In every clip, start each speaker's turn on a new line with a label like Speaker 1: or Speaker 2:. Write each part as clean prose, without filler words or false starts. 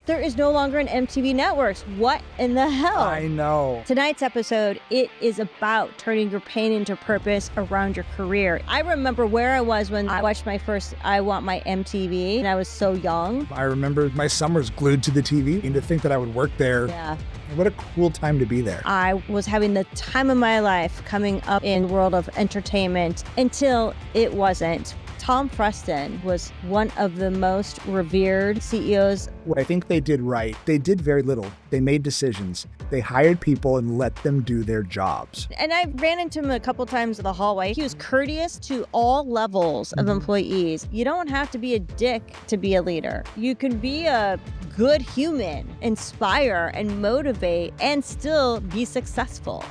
Speaker 1: There is no longer an MTV Networks. What in the hell?
Speaker 2: I know.
Speaker 1: Tonight's episode, it is about turning your pain into purpose around your career. I remember where I was when I watched my first I Want My MTV, and I was so young.
Speaker 2: I remember my summers glued to the TV, and to think that I would work there.
Speaker 1: Yeah.
Speaker 2: What a cool time to be there.
Speaker 1: I was having the time of my life coming up in the world of entertainment until it wasn't. Tom Freston was one of the most revered CEOs.
Speaker 2: What I think they did right, they did very little. They made decisions. They hired people and let them do their jobs.
Speaker 1: And I ran into him a couple times in the hallway. He was courteous to all levels of employees. You don't have to be a dick to be a leader. You can be a good human, inspire and motivate, and still be successful.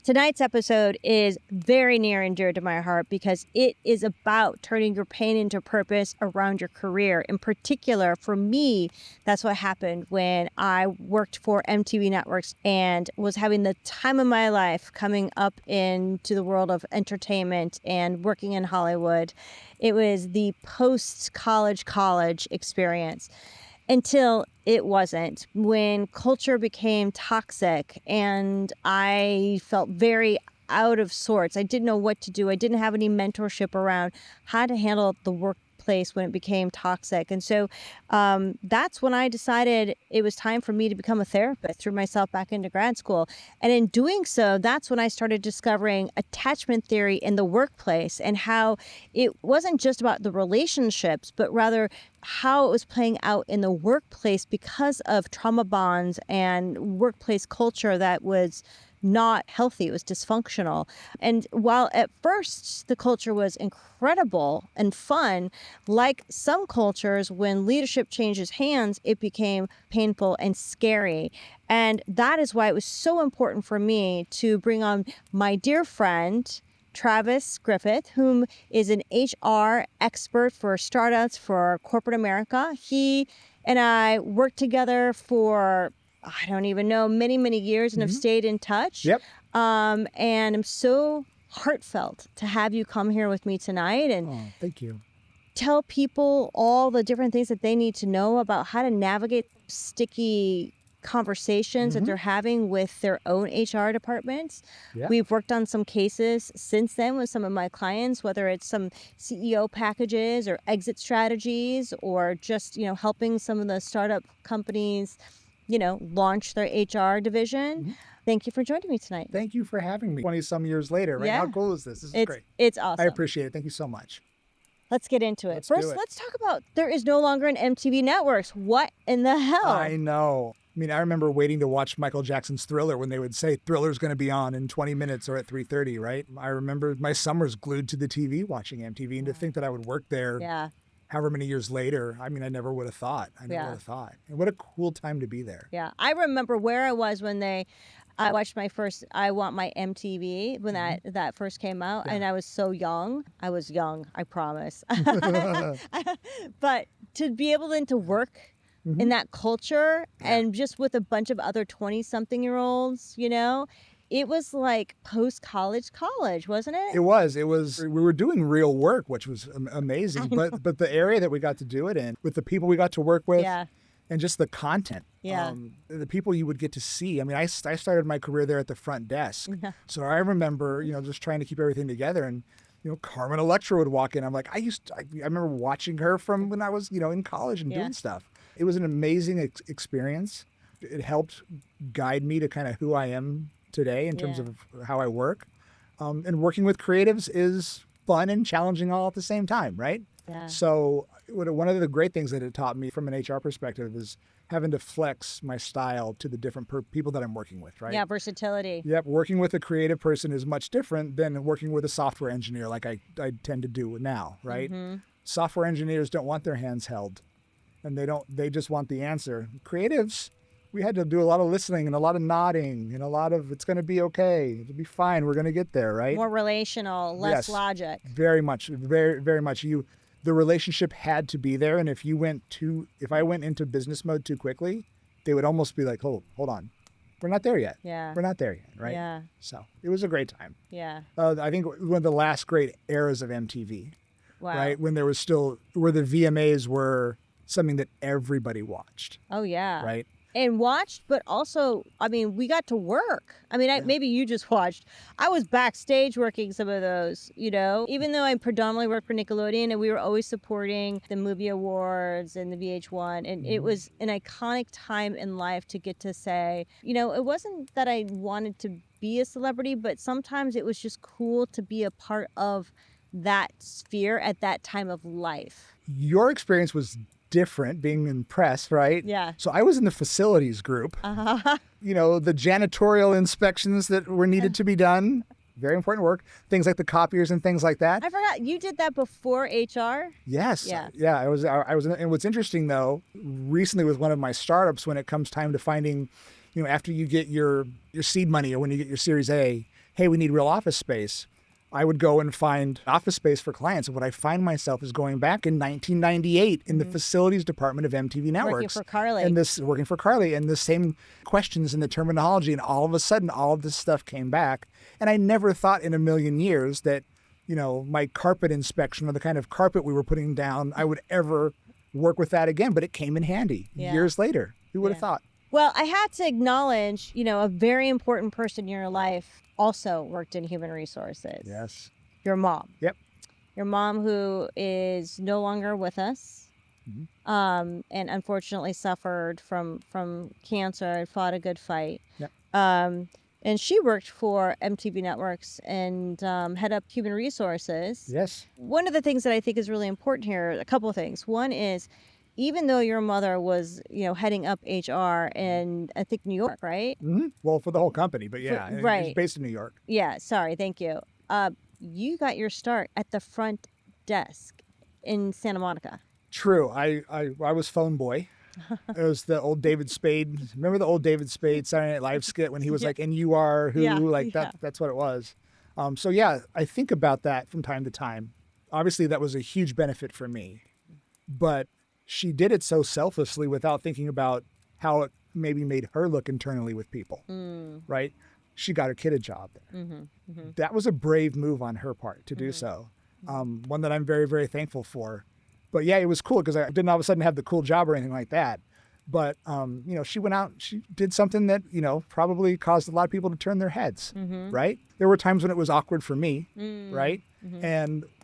Speaker 1: Tonight's episode is very near and dear to my heart because it is about turning your pain into purpose around your career. In particular, for me, that's what happened when I worked for MTV Networks and was having the time of my life coming up into the world of entertainment and working in Hollywood. It was the post-college experience. Until it wasn't, when culture became toxic and I felt very out of sorts. I didn't know what to do. I didn't have any mentorship around how to handle the workplace when it became toxic. And so that's when I decided it was time for me to become a therapist, threw myself back into grad school. And in doing so, that's when I started discovering attachment theory in the workplace and how it wasn't just about the relationships, but rather how it was playing out in the workplace because of trauma bonds and workplace culture that was not healthy. It was dysfunctional. And while at first the culture was incredible and fun, like some cultures, when leadership changes hands, it became painful and scary. And that is why it was so important for me to bring on my dear friend, Travis Griffith, whom is an HR expert for startups for corporate America. He and I worked together for, I don't even know, many years and have stayed in touch.
Speaker 2: Yep.
Speaker 1: And I'm so heartfelt to have you come here with me tonight and
Speaker 2: Thank you.
Speaker 1: tell people all the different things that they need to know about how to navigate sticky conversations that they're having with their own HR departments.
Speaker 2: Yeah.
Speaker 1: We've worked on some cases since then with some of my clients, whether it's some CEO packages or exit strategies or just, helping some of the startup companies, launch their HR division. Thank you for joining me tonight.
Speaker 2: Thank you for having me 20 some years later, right?
Speaker 1: Yeah.
Speaker 2: How cool is this? This is great.
Speaker 1: It's awesome.
Speaker 2: I appreciate it. Thank you so much.
Speaker 1: Let's get into it.
Speaker 2: Let's do
Speaker 1: First,
Speaker 2: it.
Speaker 1: let's talk about there is no longer an MTV Networks. What in the hell?
Speaker 2: I know. I mean, I remember waiting to watch Michael Jackson's Thriller when they would say Thriller's going to be on in 20 minutes or at 3:30, right? I remember my summers glued to the TV watching MTV, and to think that I would work there however many years later, I mean, I never would have thought. I never would have thought. And what a cool time to be there.
Speaker 1: Yeah. I remember where I was when I watched my first I Want My MTV when that first came out, and I was so young. I was young, I promise. But to be able to work in that culture and just with a bunch of other 20-something-year-olds, it was like post-college, wasn't it?
Speaker 2: It was. We were doing real work, which was amazing. But the area that we got to do it in, with the people we got to work with, and just the content, the people you would get to see. I mean, I started my career there at the front desk. So I remember, just trying to keep everything together. And, Carmen Electra would walk in. I'm like, I remember watching her from when I was, in college and doing stuff. It was an amazing experience. It helped guide me to kind of who I am today in terms of how I work. And working with creatives is fun and challenging all at the same time, right?
Speaker 1: Yeah.
Speaker 2: So one of the great things that it taught me from an HR perspective is having to flex my style to the different people that I'm working with, right?
Speaker 1: Yeah, versatility.
Speaker 2: Yep. Working with a creative person is much different than working with a software engineer like I tend to do now, right? Software engineers don't want their hands held, and they just want the answer. Creatives, we had to do a lot of listening and a lot of nodding and a lot of, it's going to be okay. It'll be fine. We're going to get there, right?
Speaker 1: More relational, less logic.
Speaker 2: Very much, very, very much. The relationship had to be there. And if I went into business mode too quickly, they would almost be like, hold on. we're not there yet.
Speaker 1: Yeah.
Speaker 2: We're not there yet, right?
Speaker 1: Yeah.
Speaker 2: So it was a great time.
Speaker 1: Yeah.
Speaker 2: I think one of the last great eras of MTV,
Speaker 1: Wow.
Speaker 2: right? When there was still, where the VMAs were something that everybody watched.
Speaker 1: Oh, yeah.
Speaker 2: Right?
Speaker 1: And watched, but also, I mean, we got to work. I mean, maybe you just watched. I was backstage working some of those, you know, even though I predominantly worked for Nickelodeon, and we were always supporting the movie awards and the VH1. And it was an iconic time in life to get to say, you know, it wasn't that I wanted to be a celebrity, but sometimes it was just cool to be a part of that sphere at that time of life.
Speaker 2: Your experience was different, being in press, right?
Speaker 1: Yeah.
Speaker 2: So I was in the facilities group. You know, the janitorial inspections that were needed to be done. Very important work. Things like the copiers and things like that.
Speaker 1: I forgot you did that before HR.
Speaker 2: Yes.
Speaker 1: Yeah.
Speaker 2: Yeah. I was. And what's interesting though, recently with one of my startups, when it comes time to finding, you know, after you get your seed money or when you get your Series A, hey, we need real office space. I would go and find office space for clients. And what I find myself is going back in 1998 in the facilities department of MTV Networks. Working
Speaker 1: for Carly.
Speaker 2: Working for Carly. And the same questions and the terminology. And all of a sudden, all of this stuff came back. And I never thought in a million years that, you know, my carpet inspection or the kind of carpet we were putting down, I would ever work with that again. But it came in handy years later. Who would have thought? Well,
Speaker 1: I had to acknowledge, you know, a very important person in your life also worked in human resources.
Speaker 2: Yes.
Speaker 1: Your mom.
Speaker 2: Yep.
Speaker 1: Your mom, who is no longer with us, and unfortunately suffered from cancer and fought a good fight.
Speaker 2: Yep.
Speaker 1: And she worked for MTV Networks and head up human resources.
Speaker 2: Yes.
Speaker 1: One of the things that I think is really important here, a couple of things. One is, even though your mother was, you know, heading up HR in, I think, New York, right?
Speaker 2: Mm-hmm. Well, for the whole company, but yeah,
Speaker 1: right.
Speaker 2: It's based in New York.
Speaker 1: Yeah, sorry, thank you. You got your start at the front desk in Santa Monica.
Speaker 2: True. I was phone boy. It was the old David Spade. Remember the old David Spade Saturday Night Live skit when he was like, "And you are who?" That's what it was. So yeah, I think about that from time to time. Obviously, that was a huge benefit for me, but she did it so selflessly without thinking about how it maybe made her look internally with people, right? She got her kid a job there. That was a brave move on her part to do so. One that I'm very, very thankful for. But yeah, it was cool because I didn't all of a sudden have the cool job or anything like that. But, you know, she went out, she did something that, you know, probably caused a lot of people to turn their heads, right? There were times when it was awkward for me, right?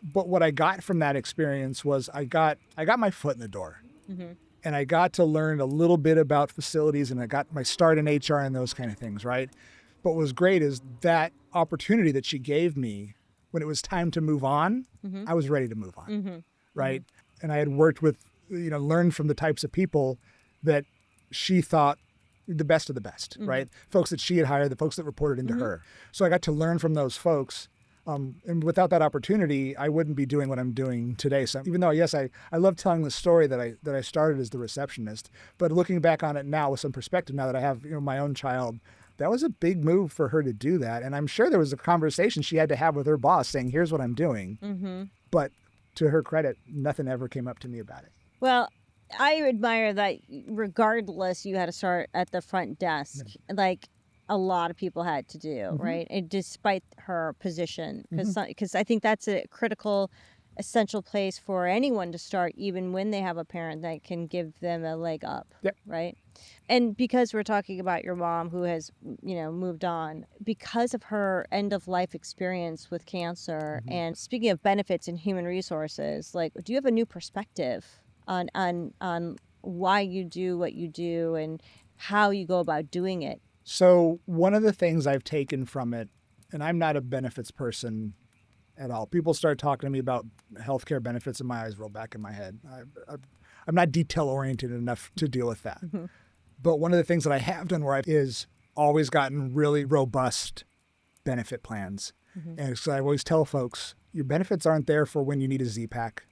Speaker 2: But what I got from that experience was I got my foot in the door. And I got to learn a little bit about facilities, and I got my start in HR and those kind of things, right? But what was great is that opportunity that she gave me when it was time to move on, I was ready to move on, right? And I had worked with, you know, learned from the types of people that she thought the best of the best, right? Folks that she had hired, the folks that reported into her. So I got to learn from those folks. And without that opportunity, I wouldn't be doing what I'm doing today. So even though, yes, I love telling the story that I started as the receptionist, but looking back on it now with some perspective, now that I have, you know, my own child, that was a big move for her to do that. And I'm sure there was a conversation she had to have with her boss saying, here's what I'm doing. But to her credit, nothing ever came up to me about it.
Speaker 1: Well, I admire that regardless, you had to start at the front desk, like a lot of people had to do, right? And despite her position, because I think that's a critical, essential place for anyone to start, even when they have a parent that can give them a leg up, right? And because we're talking about your mom who has, you know, moved on, because of her end of life experience with cancer, and speaking of benefits in human resources, like, do you have a new perspective on why you do what you do and how you go about doing it?
Speaker 2: So one of the things I've taken from it, and I'm not a benefits person at all. People start talking to me about healthcare benefits and my eyes roll back in my head. I'm not detail oriented enough to deal with that. But one of the things that I have done is always gotten really robust benefit plans. And so I always tell folks, your benefits aren't there for when you need a Z-Pack,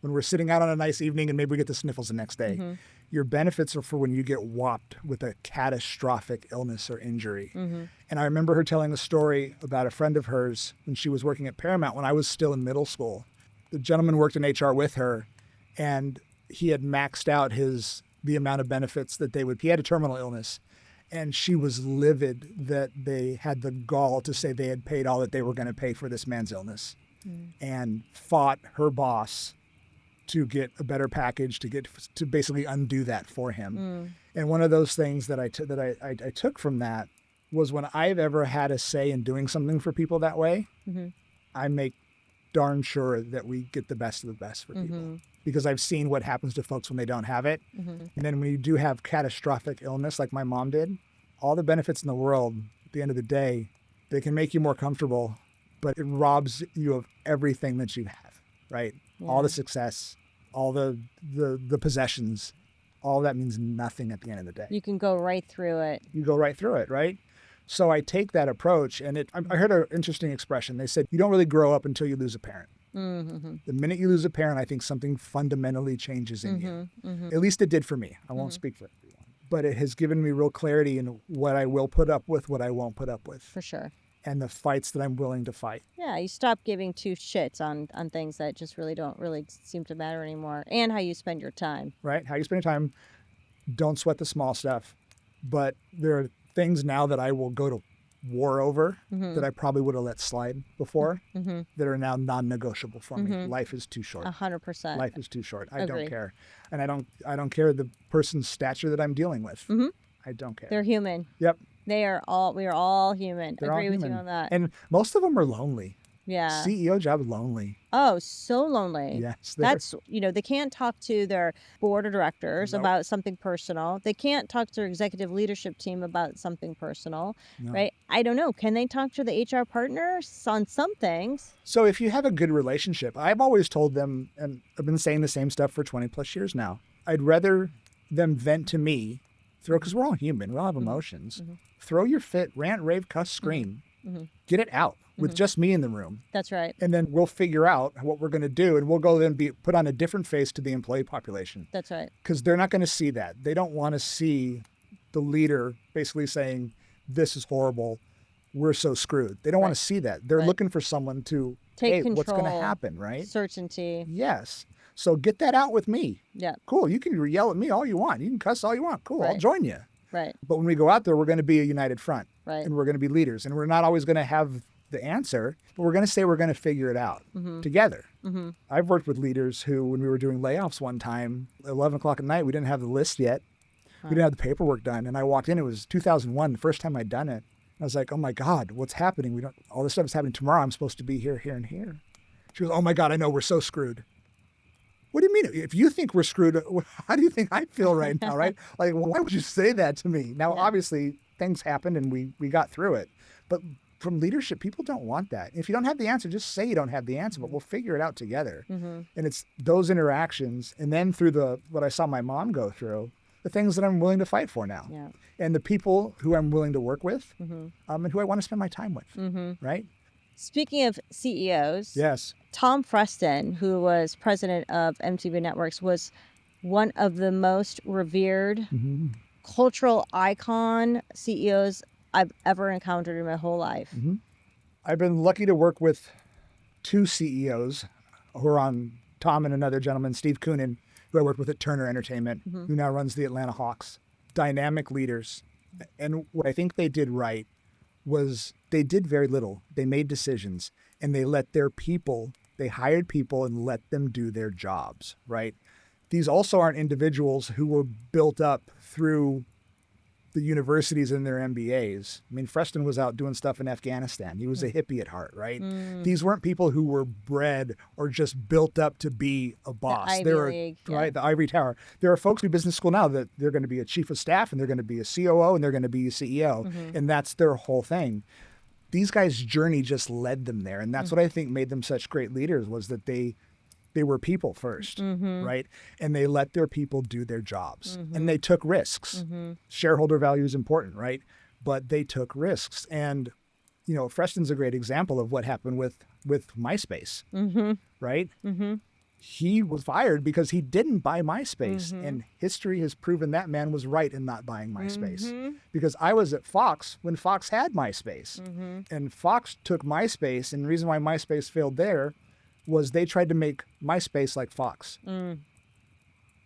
Speaker 2: when we're sitting out on a nice evening and maybe we get the sniffles the next day. Your benefits are for when you get whopped with a catastrophic illness or injury. And I remember her telling a story about a friend of hers when she was working at Paramount when I was still in middle school. The gentleman worked in HR with her, and he had maxed out the amount of benefits that he had a terminal illness, And she was livid that they had the gall to say they had paid all that they were going to pay for this man's illness, and fought her boss to get a better package, to basically undo that for him. And one of those things that I took from that was, when I've ever had a say in doing something for people that way, I make darn sure that we get the best of the best for people, because I've seen what happens to folks when they don't have it. And then when you do have catastrophic illness like my mom did, all the benefits in the world, at the end of the day, they can make you more comfortable, but it robs you of everything that you have, right? All the success, all the possessions, all that means nothing at the end of the day.
Speaker 1: You can go right through it.
Speaker 2: You go right through it, right? So I take that approach, and I heard an interesting expression. They said, you don't really grow up until you lose a parent. The minute you lose a parent, I think something fundamentally changes in you. At least it did for me. I won't speak for everyone. But it has given me real clarity in what I will put up with, what I won't put up with.
Speaker 1: For sure.
Speaker 2: And the fights that I'm willing to fight.
Speaker 1: Yeah, you stop giving two shits on things that just really don't seem to matter anymore. And how you spend your time.
Speaker 2: Right? How you spend your time. Don't sweat the small stuff. But there are things now that I will go to war over that I probably would have let slide before that are now non-negotiable for me. Life is too short.
Speaker 1: 100%.
Speaker 2: Life is too short. I
Speaker 1: Agree.
Speaker 2: don't care. And I don't care the person's stature that I'm dealing with. I don't care.
Speaker 1: They're human.
Speaker 2: Yep.
Speaker 1: We are all human.
Speaker 2: They're
Speaker 1: Agree
Speaker 2: all
Speaker 1: with
Speaker 2: human.
Speaker 1: you on that.
Speaker 2: And most of them are lonely.
Speaker 1: Yeah.
Speaker 2: CEO job is lonely.
Speaker 1: Oh, so lonely.
Speaker 2: Yes.
Speaker 1: That's, they can't talk to their board of directors about something personal. They can't talk to their executive leadership team about something personal, right? I don't know. Can they talk to the HR partners on some things?
Speaker 2: So if you have a good relationship, I've always told them, and I've been saying the same stuff for 20 plus years now, I'd rather them vent to me, because we're all human, we all have emotions. Throw your fit, rant, rave, cuss, scream. Get it out with just me in the room.
Speaker 1: That's right.
Speaker 2: And then we'll figure out what we're going to do, and we'll go then put on a different face to the employee population.
Speaker 1: That's right.
Speaker 2: Because they're not going to see that. They don't want to see the leader basically saying, this is horrible, we're so screwed. They don't want to see that. They're looking for someone to,
Speaker 1: take control,
Speaker 2: what's going to happen, right?
Speaker 1: Certainty.
Speaker 2: Yes. So get that out with me.
Speaker 1: Yeah.
Speaker 2: Cool. You can yell at me all you want. You can cuss all you want. Cool. I'll join you.
Speaker 1: Right.
Speaker 2: But when we go out there, we're going to be a united front.
Speaker 1: Right.
Speaker 2: And we're going to be leaders. And we're not always going to have the answer, but we're going to say we're going to figure it out together. I've worked with leaders who, when we were doing layoffs one time, 11 o'clock at night, we didn't have the list yet. We didn't have the paperwork done. And I walked in, it was 2001, the first time I'd done it. I was like, oh my God, what's happening? All this stuff is happening tomorrow. I'm supposed to be here, here, and here. She goes, oh my God, I know, we're so screwed. What do you mean? If you think we're screwed, how do you think I feel right now, right? Like, why would you say that to me? Now, obviously, things happened and we got through it. But from leadership, people don't want that. If you don't have the answer, just say you don't have the answer, but we'll figure it out together. And it's those interactions, and then through what I saw my mom go through, the things that I'm willing to fight for now.
Speaker 1: Yeah.
Speaker 2: And the people who I'm willing to work with, and who I want to spend my time with, right?
Speaker 1: Speaking of CEOs,
Speaker 2: yes,
Speaker 1: Tom Freston, who was president of MTV Networks, was one of the most revered cultural icon CEOs I've ever encountered in my whole life.
Speaker 2: I've been lucky to work with two CEOs who are on, Tom and another gentleman, Steve Koonin, who I worked with at Turner Entertainment, who now runs the Atlanta Hawks. Dynamic leaders. And what I think they did right was they did very little. They made decisions, and they let their people, they hired people and let them do their jobs, right? These also aren't individuals who were built up through the universities and their MBAs. I mean, Freston was out doing stuff in Afghanistan. He was a hippie at heart, right? These weren't people who were bred or just built up to be a boss.
Speaker 1: The Ivy League,
Speaker 2: right? The Ivory Tower. There are folks in business school now that they're going to be a chief of staff, and they're going to be a COO, and they're going to be a CEO, and that's their whole thing. These guys' journey just led them there, and that's what I think made them such great leaders, was that they were people first, right? And they let their people do their jobs, and they took risks. Shareholder value is important, right? But they took risks. And, Freston's a great example of what happened with MySpace, right? He was fired because he didn't buy MySpace. And history has proven that man was right in not buying MySpace. Because I was at Fox when Fox had MySpace. And Fox took MySpace, and the reason why MySpace failed there was they tried to make MySpace like Fox.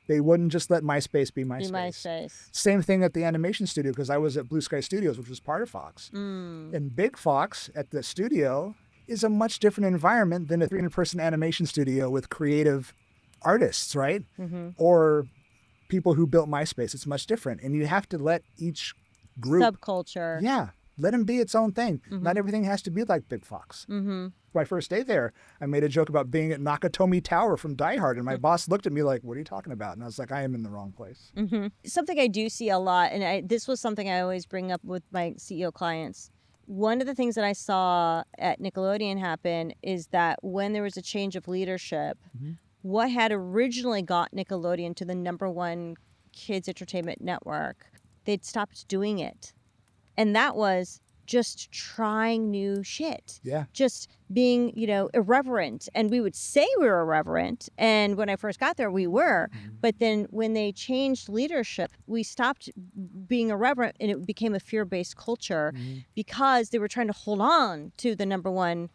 Speaker 2: They wouldn't just let MySpace be MySpace.
Speaker 1: Be MySpace.
Speaker 2: Same thing at the animation studio, because I was at Blue Sky Studios, which was part of Fox. And Big Fox at the studio is a much different environment than a 300-person animation studio with creative artists, right? Or people who built MySpace. It's much different. And you have to let each group...
Speaker 1: Subculture.
Speaker 2: Yeah. Let them be its own thing. Not everything has to be like Big Fox. My first day there, I made a joke about being at Nakatomi Tower from Die Hard, and my boss looked at me like, "What are you talking about?" And I was like, "I am in the wrong place."
Speaker 1: Something I do see a lot, and this was something I always bring up with my CEO clients. One of the things that I saw at Nickelodeon happen is that when there was a change of leadership, what had originally got Nickelodeon to the #1 kids entertainment network, they'd stopped doing it. And that was just trying new shit.
Speaker 2: Yeah.
Speaker 1: Just being, irreverent. And we would say we were irreverent. And when I first got there, we were. But then when they changed leadership, we stopped being irreverent and it became a fear-based culture because they were trying to hold on to the #1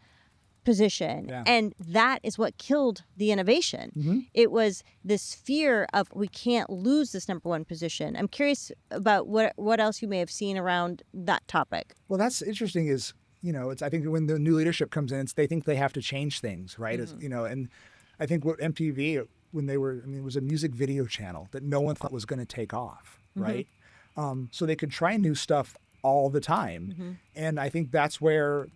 Speaker 1: position.
Speaker 2: Yeah.
Speaker 1: And that is what killed the innovation. It was this fear of we can't lose this #1 position. I'm curious about what else you may have seen around that topic.
Speaker 2: Well, that's interesting is, I think when the new leadership comes in, they think they have to change things, right? And I think what MTV, when it was a music video channel that no one thought was going to take off, right? So they could try new stuff all the time. And I think that's where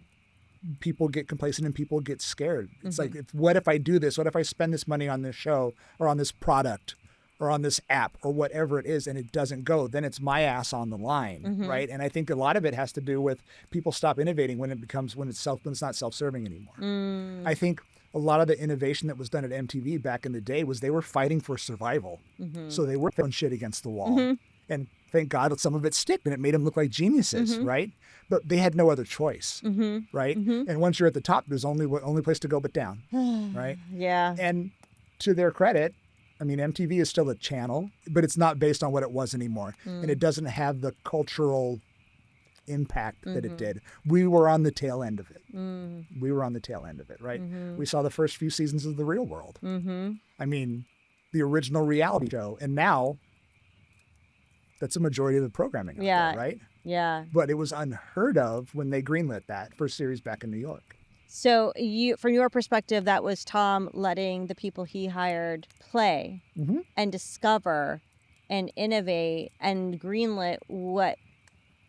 Speaker 2: people get complacent and people get scared. It's like, what if I do this? What if I spend this money on this show or on this product or on this app or whatever it is and it doesn't go? Then it's my ass on the line, right? And I think a lot of it has to do with people stop innovating when it's not self-serving anymore. I think a lot of the innovation that was done at MTV back in the day was they were fighting for survival. So they were throwing shit against the wall. And thank God some of it stick and it made them look like geniuses, right? But they had no other choice, right? And once you're at the top, there's only place to go but down, right?
Speaker 1: Yeah.
Speaker 2: And to their credit, MTV is still a channel, but it's not based on what it was anymore. And it doesn't have the cultural impact that it did. We were on the tail end of it. We were on the tail end of it, right? We saw the first few seasons of The Real World. The original reality show. And now that's a majority of the programming out there, right?
Speaker 1: Yeah.
Speaker 2: But it was unheard of when they greenlit that first series back in New York.
Speaker 1: So from your perspective, that was Tom letting the people he hired play and discover and innovate and greenlit what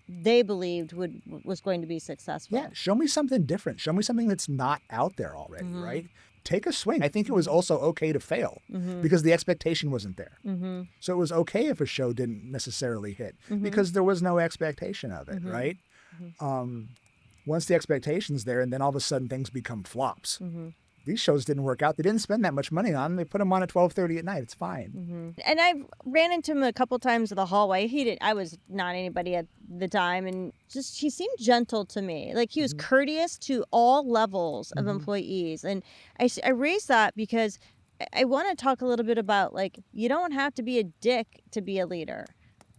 Speaker 1: they believed was going to be successful.
Speaker 2: Yeah, show me something different. Show me something that's not out there already, right? Take a swing. I think it was also okay to fail because the expectation wasn't there. So it was okay if a show didn't necessarily hit because there was no expectation of it, right? Once the expectation's there and then all of a sudden things become flops. These shows didn't work out. They didn't spend that much money on them. They put them on at 12:30 at night. It's fine.
Speaker 1: And I ran into him a couple times in the hallway. I was not anybody at the time. And he seemed gentle to me. Like he was courteous to all levels of employees. And I raised that because I want to talk a little bit about, like, you don't have to be a dick to be a leader.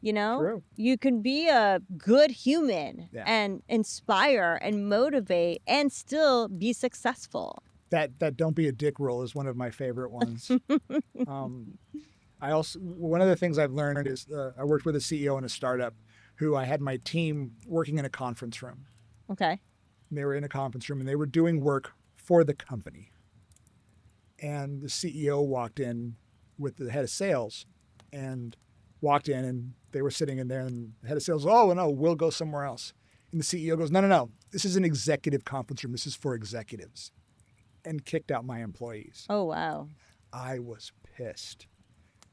Speaker 2: True.
Speaker 1: You can be a good human and inspire and motivate and still be successful.
Speaker 2: That don't be a dick rule is one of my favorite ones. One of the things I've learned is I worked with a CEO in a startup who I had my team working in a conference room.
Speaker 1: Okay.
Speaker 2: And they were in a conference room and they were doing work for the company. And the CEO walked in with the head of sales and walked in and they were sitting in there and the head of sales, "Oh, no, we'll go somewhere else." And the CEO goes, No. This is an executive conference room. This is for executives." And kicked out my employees.
Speaker 1: Oh, wow.
Speaker 2: I was pissed.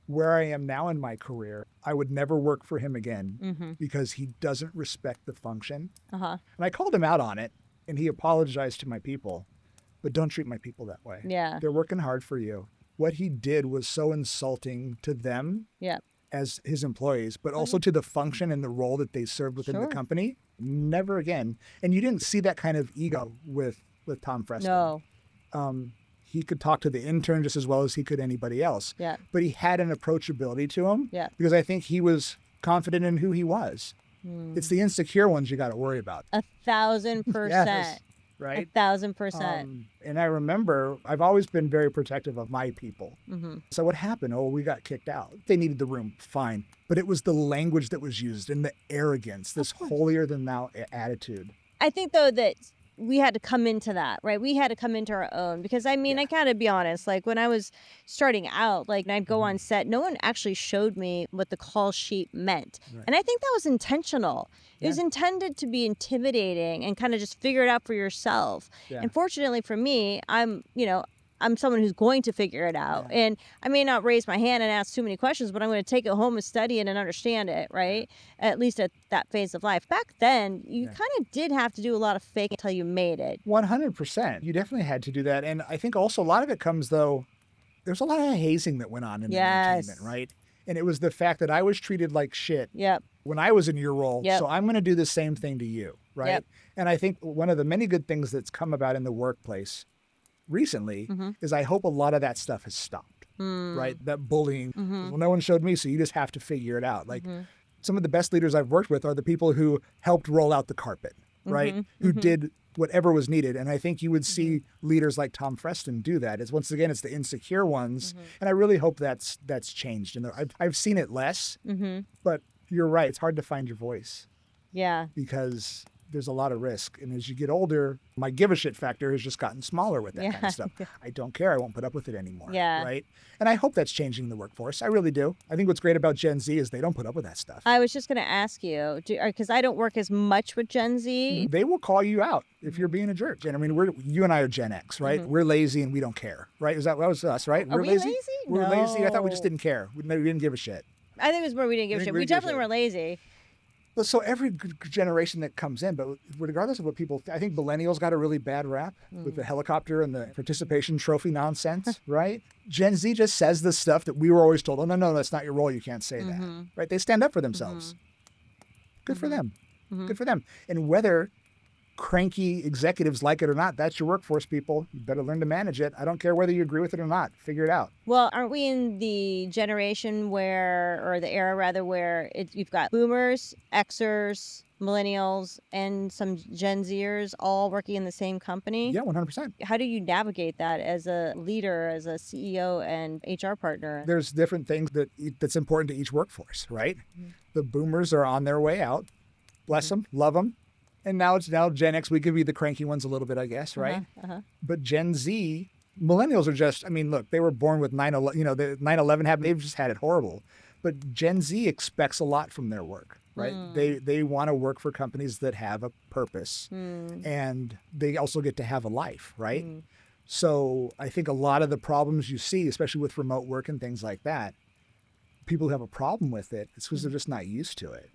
Speaker 2: Where I am now in my career, I would never work for him again because he doesn't respect the function. And I called him out on it and he apologized to my people, but don't treat my people that way.
Speaker 1: Yeah.
Speaker 2: They're working hard for you. What he did was so insulting to them as his employees, but also to the function and the role that they served within the company. Never again. And you didn't see that kind of ego with Tom Freston.
Speaker 1: No.
Speaker 2: He could talk to the intern just as well as he could anybody else.
Speaker 1: Yeah.
Speaker 2: But he had an approachability to him.
Speaker 1: Yeah.
Speaker 2: Because I think he was confident in who he was. It's the insecure ones you got to worry about.
Speaker 1: 1,000%.
Speaker 2: Yes. right?
Speaker 1: 1,000%.
Speaker 2: And I remember I've always been very protective of my people.
Speaker 1: Mm-hmm.
Speaker 2: So what happened? Oh, we got kicked out. They needed the room, fine. But it was the language that was used and the arrogance, this holier than thou attitude.
Speaker 1: I think though that we had to come into that, right? We had to come into our own because I mean, I gotta be honest, like when I was starting out, like I'd go on set, no one actually showed me what the call sheet meant. Right. And I think that was intentional. It was intended to be intimidating and kind of just figure it out for yourself. Yeah. And fortunately for me, I'm someone who's going to figure it out. Yeah. And I may not raise my hand and ask too many questions, but I'm going to take it home and study it and understand it, right? At least at that phase of life. Back then, you kind of did have to do a lot of fake until you made it.
Speaker 2: 100%. You definitely had to do that. And I think also a lot of it comes, though, there's a lot of hazing that went on in entertainment, right? And it was the fact that I was treated like shit when I was in your role. So I'm going to do the same thing to you, right? And I think one of the many good things that's come about in the workplace recently is I hope a lot of that stuff has stopped, right? That bullying. Well, no one showed me, so you just have to figure it out. Like some of the best leaders I've worked with are the people who helped roll out the carpet, right? Who did whatever was needed. And I think you would see leaders like Tom Freston do that. It's once again, it's the insecure ones. And I really hope that's changed. And I've seen it less, but you're right. It's hard to find your voice.
Speaker 1: Yeah.
Speaker 2: Because there's a lot of risk. And as you get older, my give a shit factor has just gotten smaller with that kind of stuff. I don't care. I won't put up with it anymore. Yeah. Right. And I hope that's changing the workforce. I really do. I think what's great about Gen Z is they don't put up with that stuff.
Speaker 1: I was just going to ask you, because I don't work as much with Gen Z.
Speaker 2: They will call you out if you're being a jerk. And I mean, you and I are Gen X, right? We're lazy and we don't care, right? That was us, right?
Speaker 1: Are we lazy?
Speaker 2: We're lazy. I thought we just didn't care. We didn't give a shit.
Speaker 1: I think it was more we didn't give a shit. We definitely were lazy.
Speaker 2: So every generation that comes in, but regardless of what people, I think millennials got a really bad rap with the helicopter and the participation trophy nonsense, right? Gen Z just says the stuff that we were always told, oh, no, that's not your role. You can't say that, right? They stand up for themselves. Good for them. Good for them. And whether cranky executives like it or not, that's your workforce, people. You better learn to manage it. I don't care whether you agree with it or not. Figure it out.
Speaker 1: Well, aren't we in the generation or the era rather, where you've got boomers, Xers, millennials, and some Gen Zers all working in the same company?
Speaker 2: Yeah, 100%.
Speaker 1: How do you navigate that as a leader, as a CEO and HR partner?
Speaker 2: There's different things that's important to each workforce, right? The boomers are on their way out. Bless them, love them. And now Gen X, we could be the cranky ones a little bit, I guess, right? But Gen Z, millennials are just, I mean, look, they were born with 9/11, the 9/11 happened, they've just had it horrible. But Gen Z expects a lot from their work, right? They want to work for companies that have a purpose and they also get to have a life, right? So I think a lot of the problems you see, especially with remote work and things like that, people who have a problem with it, it's because they're just not used to it.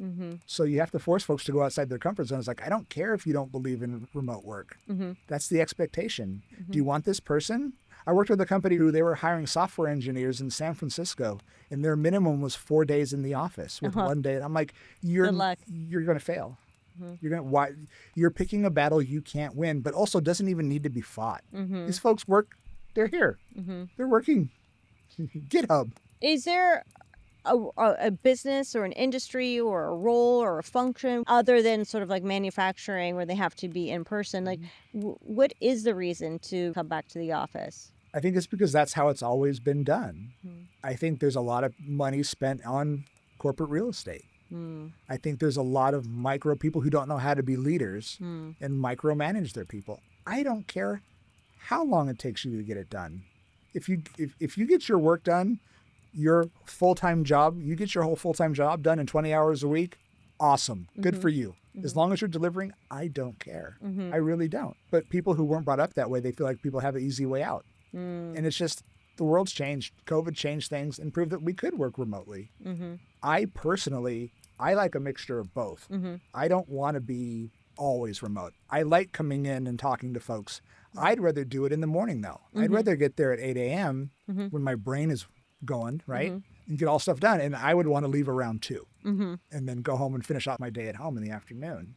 Speaker 2: So you have to force folks to go outside their comfort zone. It's like, I don't care if you don't believe in remote work. That's the expectation. Do you want this person? I worked with a company who they were hiring software engineers in San Francisco, and their minimum was 4 days in the office with 1 day. And I'm like, you're going to fail. You're picking a battle you can't win, but also doesn't even need to be fought. These folks work. They're here. They're working. GitHub.
Speaker 1: Is there a business or an industry or a role or a function other than sort of like manufacturing where they have to be in person? Like, what is the reason to come back to the office?
Speaker 2: I think it's because that's how it's always been done. I think there's a lot of money spent on corporate real estate. I think there's a lot of micro people who don't know how to be leaders and micromanage their people. I don't care how long it takes you to get it done. If you get your work done, your full-time job, you get your whole full-time job done in 20 hours a week, awesome. Good for you. As long as you're delivering, I don't care. I really don't. But people who weren't brought up that way, they feel like people have an easy way out. And it's just, the world's changed. COVID changed things and proved that we could work remotely. I personally, I like a mixture of both. I don't want to be always remote. I like coming in and talking to folks. I'd rather do it in the morning, though. I'd rather get there at 8 a.m. when my brain is going, right? And get all stuff done. And I would want to leave around 2 and then go home and finish off my day at home in the afternoon.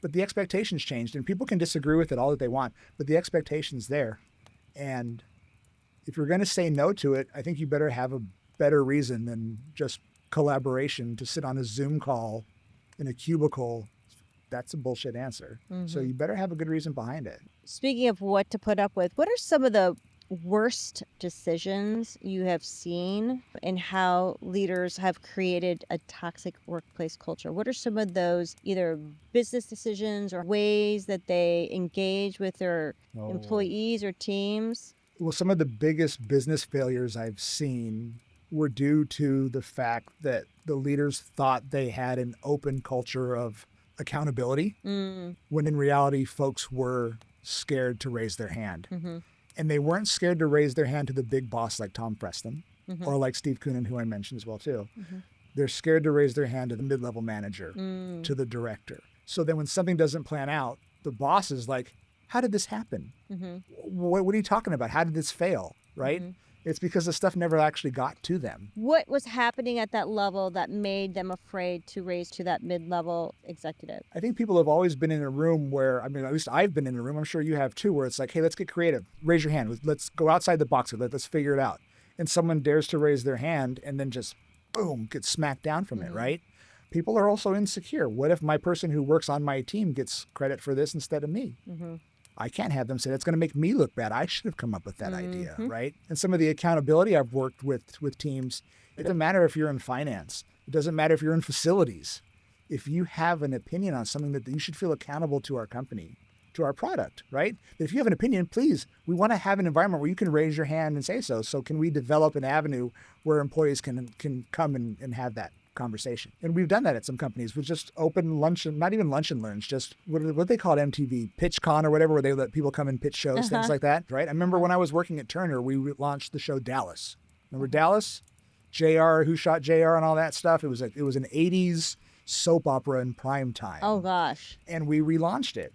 Speaker 2: But the expectations changed, and people can disagree with it all that they want, but the expectation's there. And if you're going to say no to it, I think you better have a better reason than just collaboration to sit on a Zoom call in a cubicle. that's a bullshit answer. So you better have a good reason behind it.
Speaker 1: Speaking of what to put up with, what are some of the worst decisions you have seen and how leaders have created a toxic workplace culture? What are some of those either business decisions or ways that they engage with their employees or teams?
Speaker 2: Well, some of the biggest business failures I've seen were due to the fact that the leaders thought they had an open culture of accountability, when in reality, folks were scared to raise their hand. And they weren't scared to raise their hand to the big boss like Tom Freston or like Steve Koonin, who I mentioned as well, too. They're scared to raise their hand to the mid-level manager, to the director. So then when something doesn't plan out, the boss is like, how did this happen? What are you talking about? How did this fail, right? It's because the stuff never actually got to them.
Speaker 1: What was happening at that level that made them afraid to raise to that mid-level executive?
Speaker 2: I think people have always been in a room where, I mean, at least I've been in a room, I'm sure you have too, where it's like, hey, let's get creative. Raise your hand. Let's go outside the box. Let's figure it out. And someone dares to raise their hand and then just, boom, gets smacked down from it, right? People are also insecure. What if my person who works on my team gets credit for this instead of me? I can't have them say that's going to make me look bad. I should have come up with that idea, right? And some of the accountability I've worked with teams, it doesn't matter if you're in finance. It doesn't matter if you're in facilities. If you have an opinion on something that you should feel accountable to our company, to our product, right? If you have an opinion, please, we want to have an environment where you can raise your hand and say so. So can we develop an avenue where employees can come and have that conversation? And we've done that at some companies with just open lunch, and not even lunch and learns, just what they call it, MTV PitchCon or whatever, where they let people come and pitch shows, things like that, right? I remember when I was working at Turner, we launched the show Dallas. Remember Dallas? JR, Who Shot JR and all that stuff. It was an 80s soap opera in prime time.
Speaker 1: Oh gosh.
Speaker 2: And we relaunched it.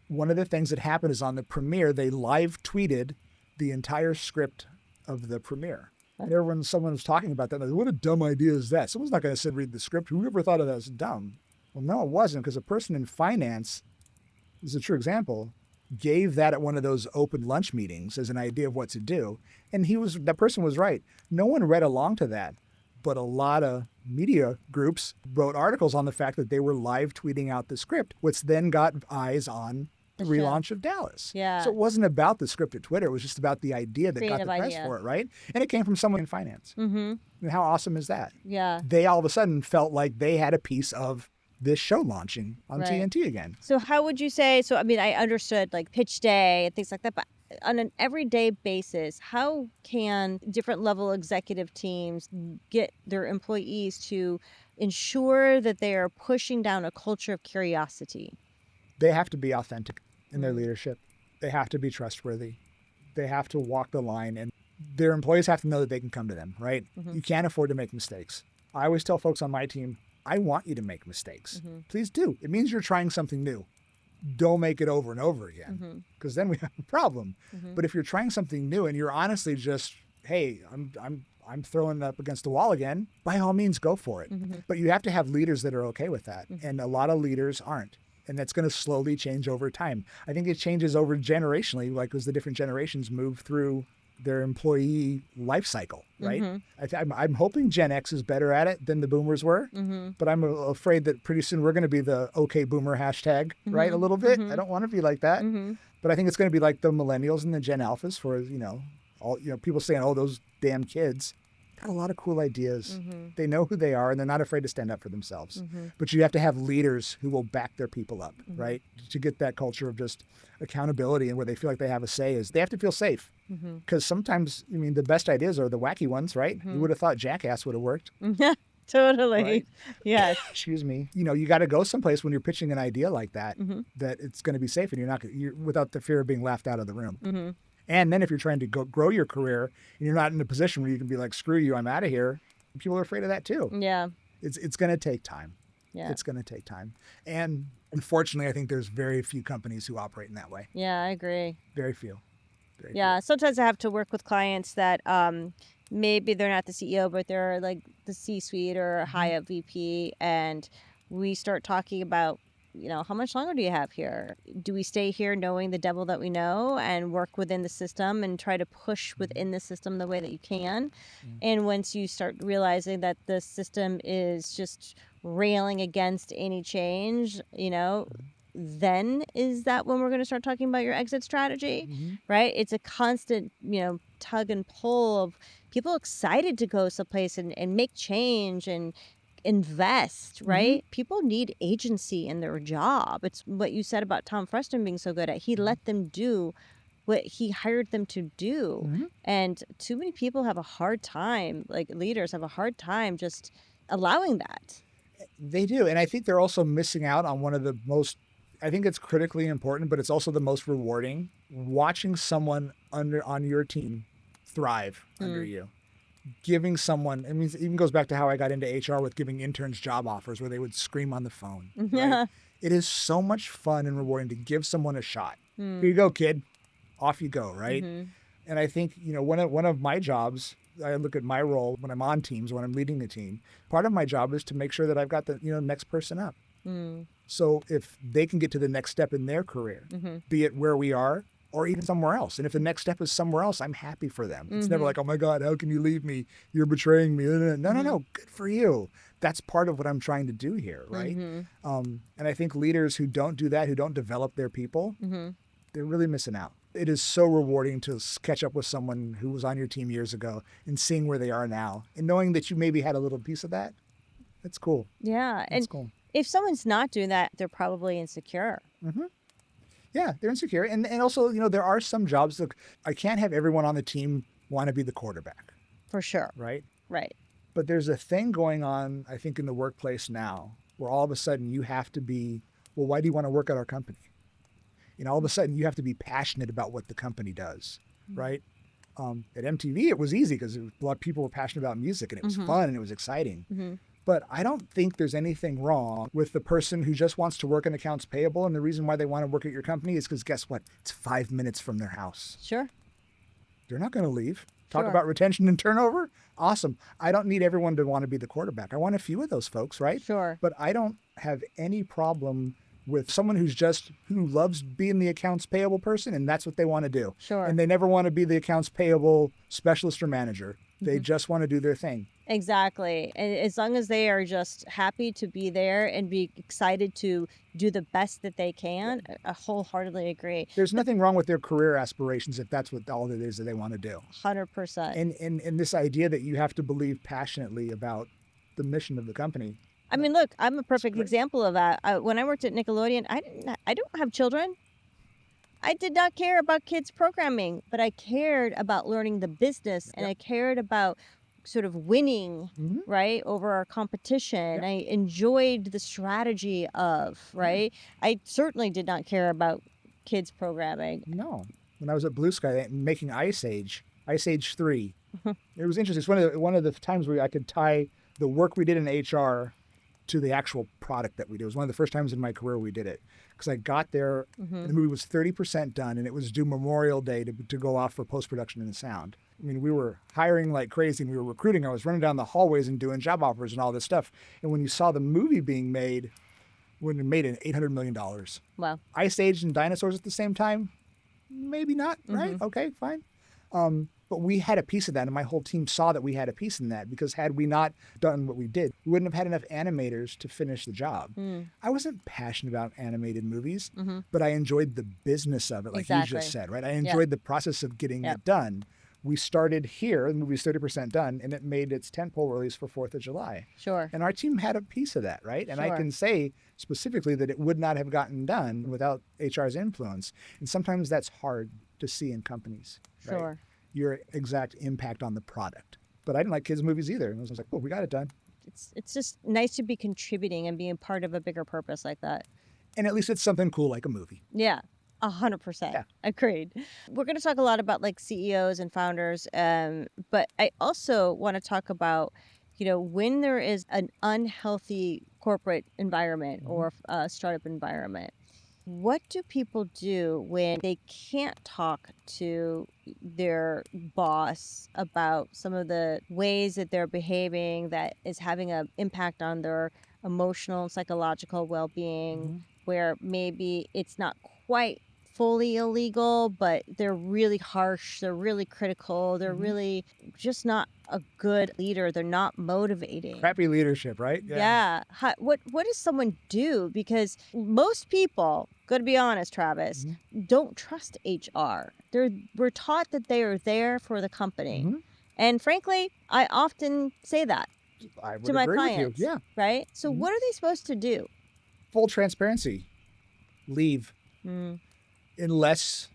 Speaker 2: One of the things that happened is on the premiere, they live tweeted the entire script of the premiere. And someone was talking about that, like, what a dumb idea is that? Someone's not going to sit and read the script. Whoever thought of that was dumb? Well, no, it wasn't, because a person in finance, this is a true example, gave that at one of those open lunch meetings as an idea of what to do. And that person was right. No one read along to that, but a lot of media groups wrote articles on the fact that they were live tweeting out the script, which then got eyes on the relaunch of Dallas.
Speaker 1: Yeah.
Speaker 2: So it wasn't about the script at Twitter. It was just about the idea that got the press for it, right? And it came from someone in finance. And how awesome is that?
Speaker 1: Yeah.
Speaker 2: They all of a sudden felt like they had a piece of this show launching on TNT again.
Speaker 1: So how would you say, I mean, I understood like pitch day and things like that, but on an everyday basis, how can different level executive teams get their employees to ensure that they are pushing down a culture of curiosity?
Speaker 2: They have to be authentic in their leadership. They have to be trustworthy. They have to walk the line, and their employees have to know that they can come to them, right? You can't afford to make mistakes. I always tell folks on my team, I want you to make mistakes. Please do. It means you're trying something new. Don't make it over and over again, because then we have a problem. But if you're trying something new and you're honestly just, hey, I'm throwing it up against the wall again, by all means, go for it. But you have to have leaders that are okay with that. And a lot of leaders aren't. And that's going to slowly change over time. I think it changes over generationally, like as the different generations move through their employee life cycle, right? I'm hoping Gen X is better at it than the boomers were, but I'm afraid that pretty soon we're going to be the okay boomer hashtag, right? A little bit. I don't want to be like that, but I think it's going to be like the millennials and the Gen Alphas for, people saying, oh, those damn kids got a lot of cool ideas. They know who they are and they're not afraid to stand up for themselves. But you have to have leaders who will back their people up, right? To get that culture of just accountability and where they feel like they have a say is they have to feel safe. Because sometimes, I mean, the best ideas are the wacky ones, right? You would have thought Jackass would have worked.
Speaker 1: Totally.
Speaker 2: Right?
Speaker 1: Yes.
Speaker 2: Excuse me. You got to go someplace when you're pitching an idea like that, that it's going to be safe and you're without the fear of being laughed out of the room. And then if you're trying to grow your career and you're not in a position where you can be like, screw you, I'm out of here, people are afraid of that too.
Speaker 1: Yeah.
Speaker 2: It's going to take time.
Speaker 1: Yeah.
Speaker 2: It's going to take time. And unfortunately, I think there's very few companies who operate in that way.
Speaker 1: Yeah, I agree.
Speaker 2: Very few.
Speaker 1: Sometimes I have to work with clients that maybe they're not the CEO, but they're like the C-suite or high up VP. And we start talking about how much longer do you have here? Do we stay here knowing the devil that we know and work within the system and try to push within the system the way that you can? And once you start realizing that the system is just railing against any change, then is that when we're going to start talking about your exit strategy, right? It's a constant, tug and pull of people excited to go someplace and make change and invest, right? People need agency in their job. It's what you said about Tom Freston being so good at. He let them do what he hired them to do. And too many people have a hard time, like leaders have a hard time just allowing that.
Speaker 2: They do. And I think they're also missing out on one of the most, I think it's critically important, but it's also the most rewarding, watching someone on your team thrive under you. Giving someone, I mean, it even goes back to how I got into HR with giving interns job offers where they would scream on the phone. Right? It is so much fun and rewarding to give someone a shot. Here you go, kid. Off you go, right? And I think, one of my jobs, I look at my role when I'm on teams, when I'm leading a team, part of my job is to make sure that I've got the, next person up. So if they can get to the next step in their career, be it where we are or even somewhere else. And if the next step is somewhere else, I'm happy for them. It's never like, oh my God, how can you leave me? You're betraying me. No. Good for you. That's part of what I'm trying to do here, right? And I think leaders who don't do that, who don't develop their people, they're really missing out. It is so rewarding to catch up with someone who was on your team years ago and seeing where they are now and knowing that you maybe had a little piece of that. That's cool.
Speaker 1: Yeah.
Speaker 2: That's cool.
Speaker 1: If someone's not doing that, they're probably insecure.
Speaker 2: Yeah, they're insecure. And also, there are some jobs that I can't have everyone on the team want to be the quarterback.
Speaker 1: For sure.
Speaker 2: Right?
Speaker 1: Right.
Speaker 2: But there's a thing going on, I think, in the workplace now where all of a sudden you have to be, well, why do you want to work at our company? All of a sudden you have to be passionate about what the company does, right? At MTV, it was easy because a lot of people were passionate about music and it was fun and it was exciting. But I don't think there's anything wrong with the person who just wants to work in accounts payable. And the reason why they want to work at your company is because guess what? It's 5 minutes from their house.
Speaker 1: Sure.
Speaker 2: They're not going to leave. Talk about retention and turnover. Awesome. I don't need everyone to want to be the quarterback. I want a few of those folks, right?
Speaker 1: Sure.
Speaker 2: But I don't have any problem with someone who loves being the accounts payable person and that's what they want to do.
Speaker 1: Sure.
Speaker 2: And they never want to be the accounts payable specialist or manager. They just want to do their thing.
Speaker 1: Exactly. And as long as they are just happy to be there and be excited to do the best that they can, I wholeheartedly agree.
Speaker 2: There's nothing wrong with their career aspirations if that's what all it is that they want to do.
Speaker 1: 100%.
Speaker 2: And this idea that you have to believe passionately about the mission of the company.
Speaker 1: I mean, look, I'm a perfect example of that. When I worked at Nickelodeon, I don't have children. I did not care about kids programming, but I cared about learning the business and I cared about sort of winning, right, over our competition. I enjoyed the strategy of, right? I certainly did not care about kids programming.
Speaker 2: No. When I was at Blue Sky making Ice Age 3, it was interesting. It's one of the times where I could tie the work we did in HR to the actual product that we did. It was one of the first times in my career we did it. Because I got there, and the movie was 30% done, and it was due Memorial Day to go off for post-production and sound. I mean, we were hiring like crazy, and we were recruiting. I was running down the hallways and doing job offers and all this stuff. And when you saw the movie being made, when it made it $800 million.
Speaker 1: Wow.
Speaker 2: Ice Age and dinosaurs at the same time? Maybe not, right? Okay, fine. But we had a piece of that, and my whole team saw that we had a piece in that, because had we not done what we did, we wouldn't have had enough animators to finish the job. I wasn't passionate about animated movies, but I enjoyed the business of it, like you just said, right? I enjoyed the process of getting it done. We started here, the movie's 30% done, and it made its tentpole release for 4th of July.
Speaker 1: Sure.
Speaker 2: And our team had a piece of that, right? And I can say specifically that it would not have gotten done without HR's influence. And sometimes that's hard to see in companies, right?
Speaker 1: Sure.
Speaker 2: Your exact impact on the product. But I didn't like kids' movies either. And I was like, oh, we got it done.
Speaker 1: It's just nice to be contributing and being part of a bigger purpose like that.
Speaker 2: And at least it's something cool like a movie.
Speaker 1: Yeah, 100%. Yeah. Agreed. We're going to talk a lot about like CEOs and founders, but I also want to talk about, when there is an unhealthy corporate environment or a startup environment. What do people do when they can't talk to their boss about some of the ways that they're behaving that is having an impact on their emotional and psychological well-being? where maybe it's not quite fully illegal, but they're really harsh, they're really critical, they're really just not a good leader, they're not motivating.
Speaker 2: Crappy leadership, right?
Speaker 1: Yeah. What does someone do? Because most people, gotta be honest, Travis, don't trust HR. We're taught that they are there for the company. And frankly, I often say that to my clients.
Speaker 2: Yeah.
Speaker 1: Right? So what are they supposed to do?
Speaker 2: Full transparency. Leave. Unless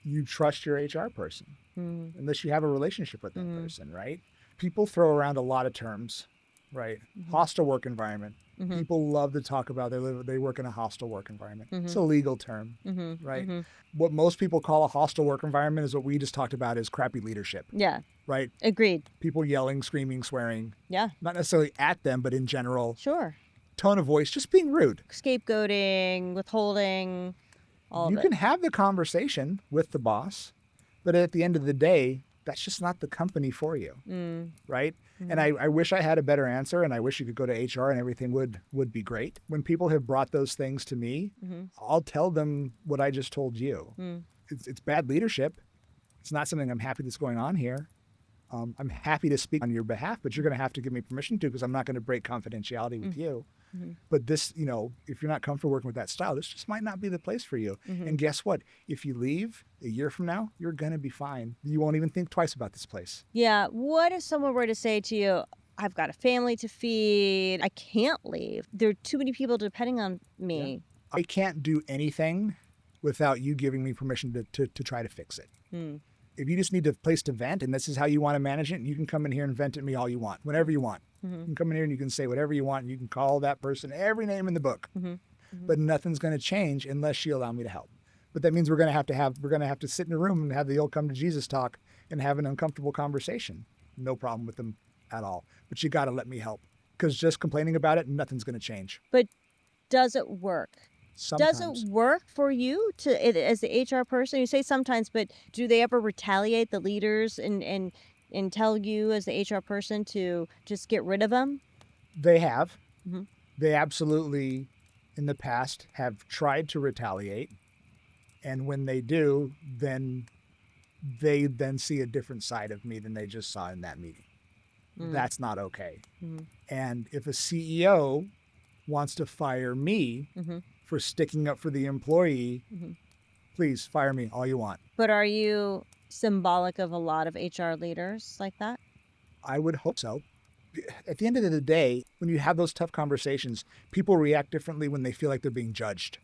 Speaker 2: you trust your HR person. Unless you have a relationship with that person, right? People throw around a lot of terms, right? Hostile work environment. People love to talk about they work in a hostile work environment. It's a legal term, right? What most people call a hostile work environment is what we just talked about is crappy leadership.
Speaker 1: Yeah.
Speaker 2: Right?
Speaker 1: Agreed.
Speaker 2: People yelling, screaming, swearing.
Speaker 1: Yeah.
Speaker 2: Not necessarily at them, but in general.
Speaker 1: Sure.
Speaker 2: Tone of voice, just being rude.
Speaker 1: Scapegoating, withholding, all of it.
Speaker 2: You can have the conversation with the boss, but at the end of the day, that's just not the company for you, right? And I wish I had a better answer, and I wish you could go to HR and everything would be great. When people have brought those things to me, I'll tell them what I just told you. It's bad leadership. It's not something I'm happy that's going on here. I'm happy to speak on your behalf, but you're going to have to give me permission to because I'm not going to break confidentiality with you. But this, if you're not comfortable working with that style, this just might not be the place for you. And guess what? If you leave a year from now, you're going to be fine. You won't even think twice about this place.
Speaker 1: Yeah. What if someone were to say to you, I've got a family to feed. I can't leave. There are too many people depending on me.
Speaker 2: Yeah. I can't do anything without you giving me permission to try to fix it. If you just need a place to vent and this is how you want to manage it, you can come in here and vent at me all you want, whenever you want. You can come in here and you can say whatever you want. And you can call that person every name in the book, but nothing's going to change unless you allow me to help. But that means we're going to have to sit in a room and have the old come to Jesus talk and have an uncomfortable conversation. No problem with them at all. But you got to let me help because just complaining about it, nothing's going to change.
Speaker 1: But does it work?
Speaker 2: Sometimes.
Speaker 1: Does it work for you as the HR person? You say sometimes, but do they ever retaliate, the leaders, and tell you as the HR person to just get rid of them?
Speaker 2: They have. They absolutely, in the past, have tried to retaliate. And when they do, then they see a different side of me than they just saw in that meeting. That's not okay. And if a CEO wants to fire me for sticking up for the employee, please fire me all you want.
Speaker 1: But are you symbolic of a lot of HR leaders like that?
Speaker 2: I would hope so. At the end of the day, when you have those tough conversations, people react differently when they feel like they're being judged,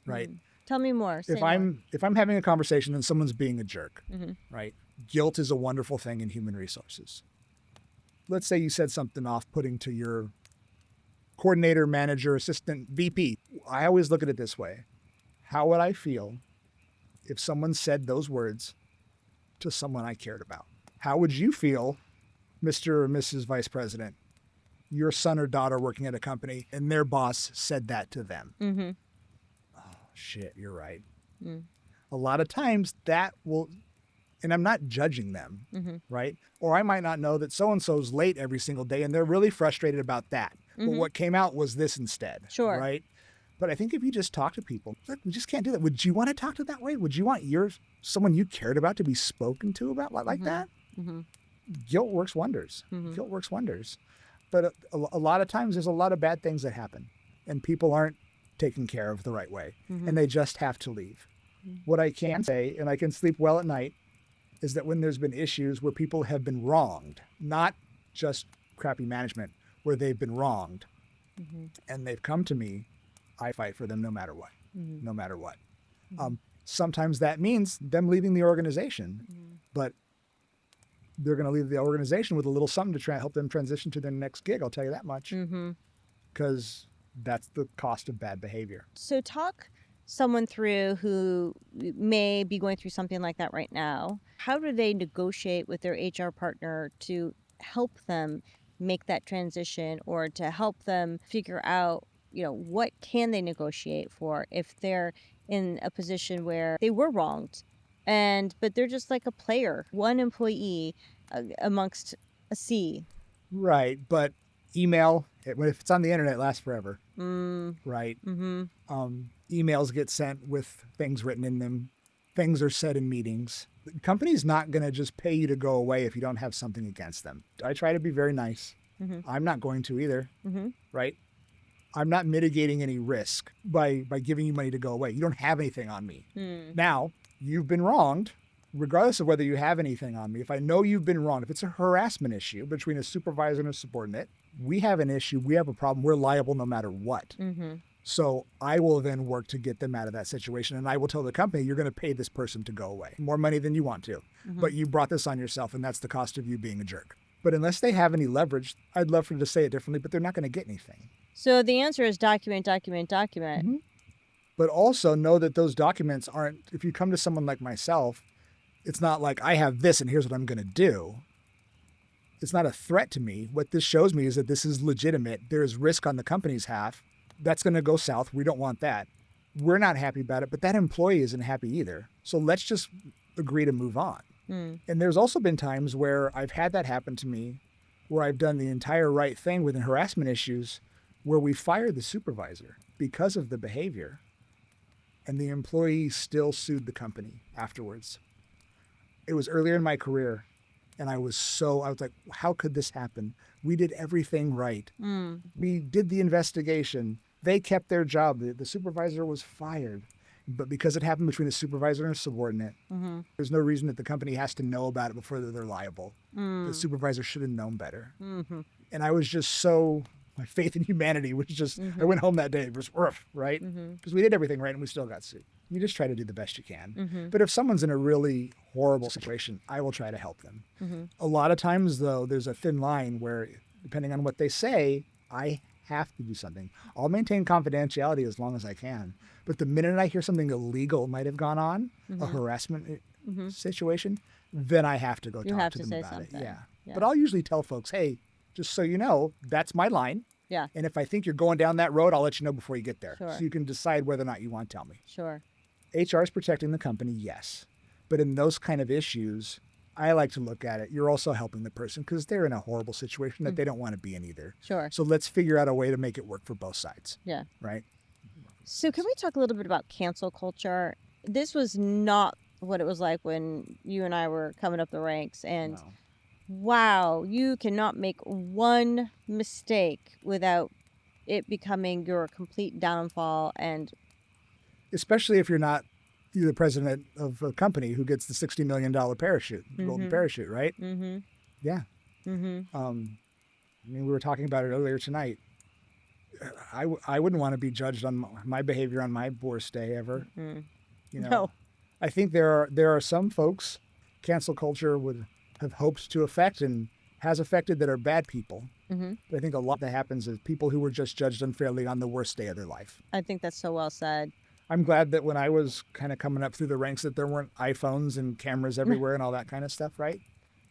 Speaker 2: right?
Speaker 1: Tell me more.
Speaker 2: If I'm having a conversation and someone's being a jerk, right? Guilt is a wonderful thing in human resources. Let's say you said something off-putting to your coordinator, manager, assistant, VP. I always look at it this way. How would I feel if someone said those words to someone I cared about? How would you feel, Mr. or Mrs. Vice President, your son or daughter working at a company and their boss said that to them? Oh, shit, you're right. A lot of times that will, and I'm not judging them, right? Or I might not know that so-and-so's late every single day and they're really frustrated about that. But what came out was this instead.
Speaker 1: Sure.
Speaker 2: Right? But I think if you just talk to people, look, we just can't do that. Would you want to talk to that way? Would you want someone you cared about to be spoken to about like that? Guilt works wonders. Guilt works wonders. But a lot of times there's a lot of bad things that happen and people aren't taken care of the right way and they just have to leave. What I can say, and I can sleep well at night, is that when there's been issues where people have been wronged, not just crappy management, where they've been wronged and they've come to me, I fight for them no matter what, no matter what. Sometimes that means them leaving the organization, but they're going to leave the organization with a little something to try and help them transition to their next gig. I'll tell you that much, because that's the cost of bad behavior.
Speaker 1: So talk someone through who may be going through something like that right now. How do they negotiate with their HR partner to help them make that transition or to help them figure out, what can they negotiate for if they're in a position where they were wronged but they're just like a player, one employee amongst a sea.
Speaker 2: Right. But email, if it's on the internet, it lasts forever. right? Emails get sent with things written in them. Things are said in meetings. The company's not going to just pay you to go away if you don't have something against them. I try to be very nice. I'm not going to either, right? I'm not mitigating any risk by giving you money to go away. You don't have anything on me. Now, you've been wronged, regardless of whether you have anything on me. If I know you've been wronged, if it's a harassment issue between a supervisor and a subordinate, we have an issue, we have a problem, we're liable no matter what. So I will then work to get them out of that situation. And I will tell the company, you're going to pay this person to go away. More money than you want to. But you brought this on yourself, and that's the cost of you being a jerk. But unless they have any leverage, I'd love for them to say it differently, but they're not going to get anything.
Speaker 1: So the answer is document, document, document.
Speaker 2: But also know that those documents aren't, if you come to someone like myself, it's not like I have this and here's what I'm going to do. It's not a threat to me. What this shows me is that this is legitimate. There is risk on the company's half. That's going to go south. We don't want that. We're not happy about it, but that employee isn't happy either. So let's just agree to move on. And there's also been times where I've had that happen to me, where I've done the entire right thing within harassment issues, where we fired the supervisor because of the behavior, and the employee still sued the company afterwards. It was earlier in my career, and I was like, how could this happen? We did everything right. We did the investigation. They kept their job. The supervisor was fired. But because it happened between a supervisor and a subordinate, there's no reason that the company has to know about it before they're liable. The supervisor should have known better. And I was just my faith in humanity was just, I went home that day, it was rough, right? Because we did everything right and we still got sued. You just try to do the best you can. But if someone's in a really horrible situation, I will try to help them. A lot of times, though, there's a thin line where, depending on what they say, I have to do something. I'll maintain confidentiality as long as I can. But the minute I hear something illegal might have gone on, a harassment situation, then I have to go talk to them about it. Yeah. But I'll usually tell folks, hey, just so you know, that's my line.
Speaker 1: Yeah.
Speaker 2: And if I think you're going down that road, I'll let you know before you get there.
Speaker 1: Sure.
Speaker 2: So you can decide whether or not you want to tell me.
Speaker 1: Sure.
Speaker 2: HR is protecting the company, yes. But in those kind of issues, I like to look at it. You're also helping the person because they're in a horrible situation that they don't want to be in either.
Speaker 1: Sure.
Speaker 2: So let's figure out a way to make it work for both sides.
Speaker 1: Yeah.
Speaker 2: Right?
Speaker 1: So can we talk a little bit about cancel culture? This was not what it was like when you and I were coming up the ranks. And
Speaker 2: No.
Speaker 1: wow, you cannot make one mistake without it becoming your complete downfall. And
Speaker 2: especially if you're not the president of a company who gets the $60 million parachute, golden parachute, right? Yeah. I mean, we were talking about it earlier tonight. I wouldn't want to be judged on my behavior on my worst day ever. You know,
Speaker 1: No.
Speaker 2: I think there are some folks cancel culture would have hoped to affect and has affected that are bad people. But I think a lot that happens is people who were just judged unfairly on the worst day of their life.
Speaker 1: I think that's so well said.
Speaker 2: I'm glad that when I was kind of coming up through the ranks that there weren't iPhones and cameras everywhere and all that kind of stuff, right?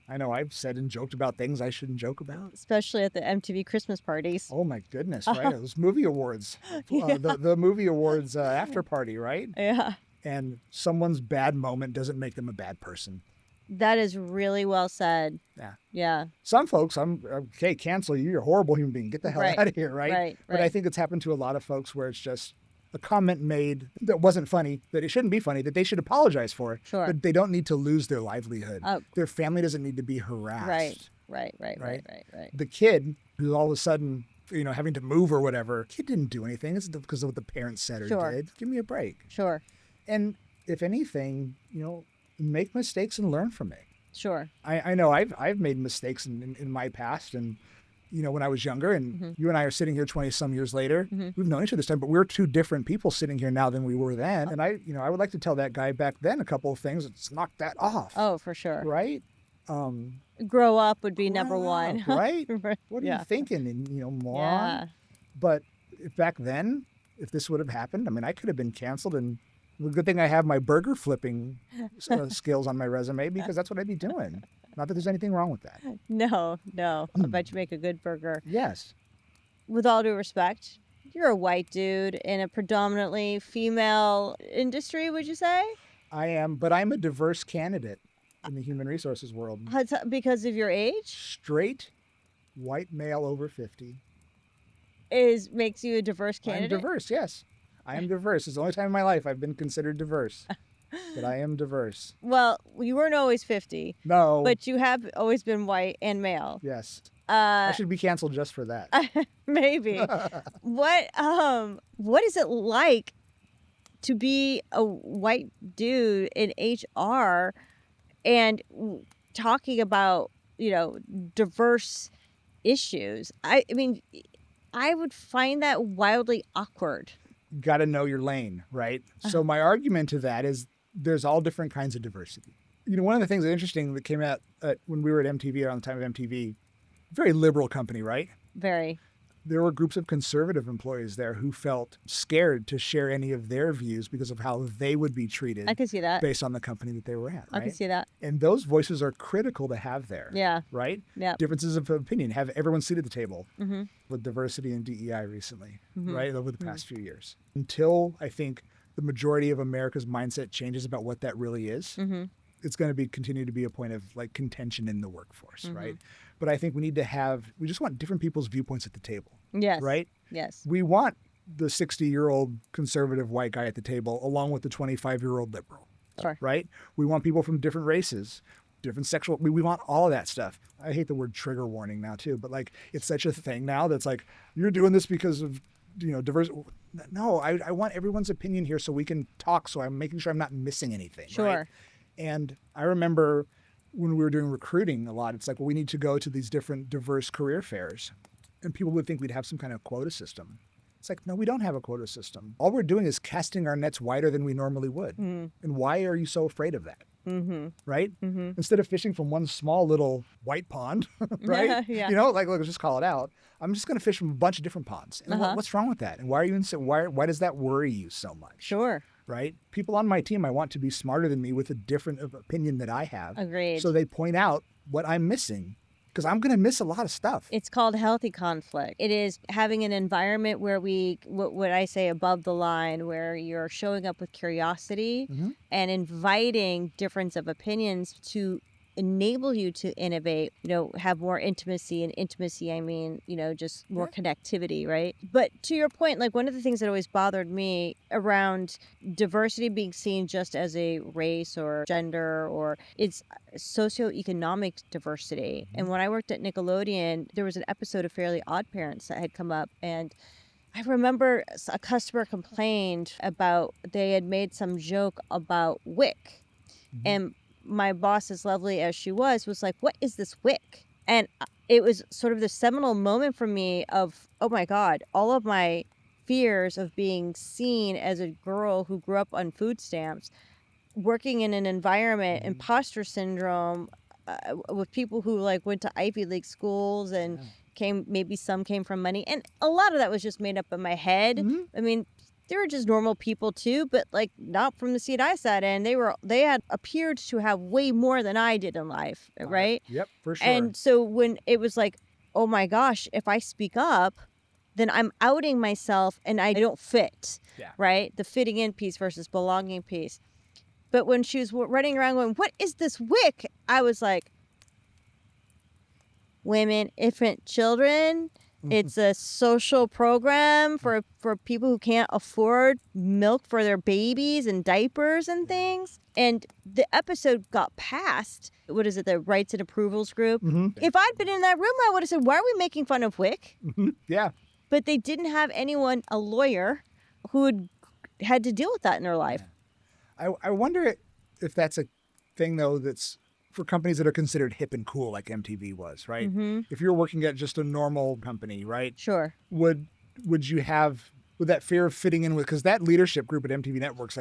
Speaker 2: I know I've said and joked about things I shouldn't joke about.
Speaker 1: Especially at the MTV Christmas parties.
Speaker 2: Oh my goodness, right? Those movie awards, the movie awards after party, right?
Speaker 1: Yeah.
Speaker 2: And someone's bad moment doesn't make them a bad person.
Speaker 1: That is really well said.
Speaker 2: Yeah.
Speaker 1: Yeah.
Speaker 2: Some folks, okay, cancel you. You're a horrible human being. Get the hell out of here, right?
Speaker 1: Right.
Speaker 2: But I think it's happened to a lot of folks where it's just a comment made that wasn't funny, that it shouldn't be funny, that they should apologize for it.
Speaker 1: Sure.
Speaker 2: But they don't need to lose their livelihood.
Speaker 1: Oh.
Speaker 2: Their family doesn't need to be harassed.
Speaker 1: Right.
Speaker 2: The kid who's all of a sudden, having to move or whatever, kid didn't do anything. It's because of what the parents said or did. Give me a break.
Speaker 1: Sure.
Speaker 2: And if anything, make mistakes and learn from it.
Speaker 1: Sure.
Speaker 2: I know I've made mistakes in my past, and when I was younger, and you and I are sitting here 20 some years later, we've known each other this time, but we're two different people sitting here now than we were then. And I would like to tell that guy back then a couple of things. Let's knock that off.
Speaker 1: Oh, for sure.
Speaker 2: Right?
Speaker 1: Grow up would be number one.
Speaker 2: Right?
Speaker 1: Right.
Speaker 2: What are you thinking? And, moron.
Speaker 1: Yeah.
Speaker 2: But back then, if this would have happened, I mean, I could have been canceled, and the good thing I have my burger flipping skills on my resume, because that's what I'd be doing. Not that there's anything wrong with that.
Speaker 1: No. I bet you make a good burger.
Speaker 2: Yes.
Speaker 1: With all due respect, you're a white dude in a predominantly female industry, would you say?
Speaker 2: I am, but I'm a diverse candidate in the human resources world.
Speaker 1: Because of your age?
Speaker 2: Straight, white male over 50.
Speaker 1: makes you a diverse candidate?
Speaker 2: I'm diverse, yes. I am diverse. It's the only time in my life I've been considered diverse. But I am diverse.
Speaker 1: Well, you weren't always 50.
Speaker 2: No.
Speaker 1: But you have always been white and male.
Speaker 2: Yes. I should be canceled just for that.
Speaker 1: Maybe. What is it like to be a white dude in HR and talking about, diverse issues? I mean, I would find that wildly awkward.
Speaker 2: Got to know your lane, right? So my argument to that is there's all different kinds of diversity. One of the things that's interesting that came out when we were at MTV, around the time of MTV, very liberal company, right?
Speaker 1: Very.
Speaker 2: There were groups of conservative employees there who felt scared to share any of their views because of how they would be treated.
Speaker 1: I can see that.
Speaker 2: Based on the company that they were at, right?
Speaker 1: I can see that.
Speaker 2: And those voices are critical to have there.
Speaker 1: Yeah.
Speaker 2: Right?
Speaker 1: Yeah.
Speaker 2: Differences of opinion. Have everyone seated at the table with diversity and DEI recently, right? Over the past few years. Until I think the majority of America's mindset changes about what that really is, it's going to continue to be a point of contention in the workforce, right? But I think we just want different people's viewpoints at the table.
Speaker 1: Yes.
Speaker 2: Right?
Speaker 1: Yes.
Speaker 2: We want the 60-year-old conservative white guy at the table along with the 25-year-old liberal.
Speaker 1: Sure.
Speaker 2: Right? We want people from different races, different sexual, we want all of that stuff. I hate the word trigger warning now too, but it's such a thing now that's you're doing this because of diverse. No, I want everyone's opinion here so we can talk, so I'm making sure I'm not missing anything.
Speaker 1: Sure.
Speaker 2: Right? And I remember when we were doing recruiting a lot, it's we need to go to these different diverse career fairs. And people would think we'd have some kind of quota system. It's no, we don't have a quota system. All we're doing is casting our nets wider than we normally would. And why are you so afraid of that? Right? Instead of fishing from one small little white pond, right?
Speaker 1: Yeah.
Speaker 2: Let's just call it out. I'm just going to fish from a bunch of different ponds. And what's wrong with that? And why are you why does that worry you so much?
Speaker 1: Sure.
Speaker 2: Right? People on my team, I want to be smarter than me with a different opinion that I have.
Speaker 1: Agreed.
Speaker 2: So they point out what I'm missing because I'm going to miss a lot of stuff.
Speaker 1: It's called healthy conflict. It is having an environment where what I say above the line, where you're showing up with curiosity and inviting difference of opinions to enable you to innovate, have more intimacy. And intimacy, I mean, just more connectivity, right? But to your point, one of the things that always bothered me around diversity being seen just as a race or gender, or it's socioeconomic diversity. And when I worked at Nickelodeon, there was an episode of Fairly Odd Parents that had come up, and I remember a customer complained about they had made some joke about wick. And my boss, as lovely as she was like, what is this wick? And it was sort of the seminal moment for me of, oh my God, all of my fears of being seen as a girl who grew up on food stamps, working in an environment, imposter syndrome, with people who went to Ivy League schools and some came from money. And a lot of that was just made up in my head. I mean, they were just normal people too, but not from the seat I sat in. They had appeared to have way more than I did in life, right?
Speaker 2: Yep, for sure.
Speaker 1: And so when it was oh my gosh, if I speak up, then I'm outing myself and I don't fit, right? The fitting in piece versus belonging piece. But when she was running around going, what is this wick? I was like, women, infant children. It's a social program for people who can't afford milk for their babies and diapers and things. And the episode got passed. What is it? The Rights and Approvals group. If I'd been in that room, I would have said, why are we making fun of WIC?
Speaker 2: Yeah.
Speaker 1: But they didn't have anyone, a lawyer, who had to deal with that in their life.
Speaker 2: Yeah. I wonder if that's a thing, though, that's for companies that are considered hip and cool like MTV was, right? If you're working at just a normal company, right?
Speaker 1: Sure.
Speaker 2: Would you have that fear of fitting in with, because that leadership group at MTV Networks,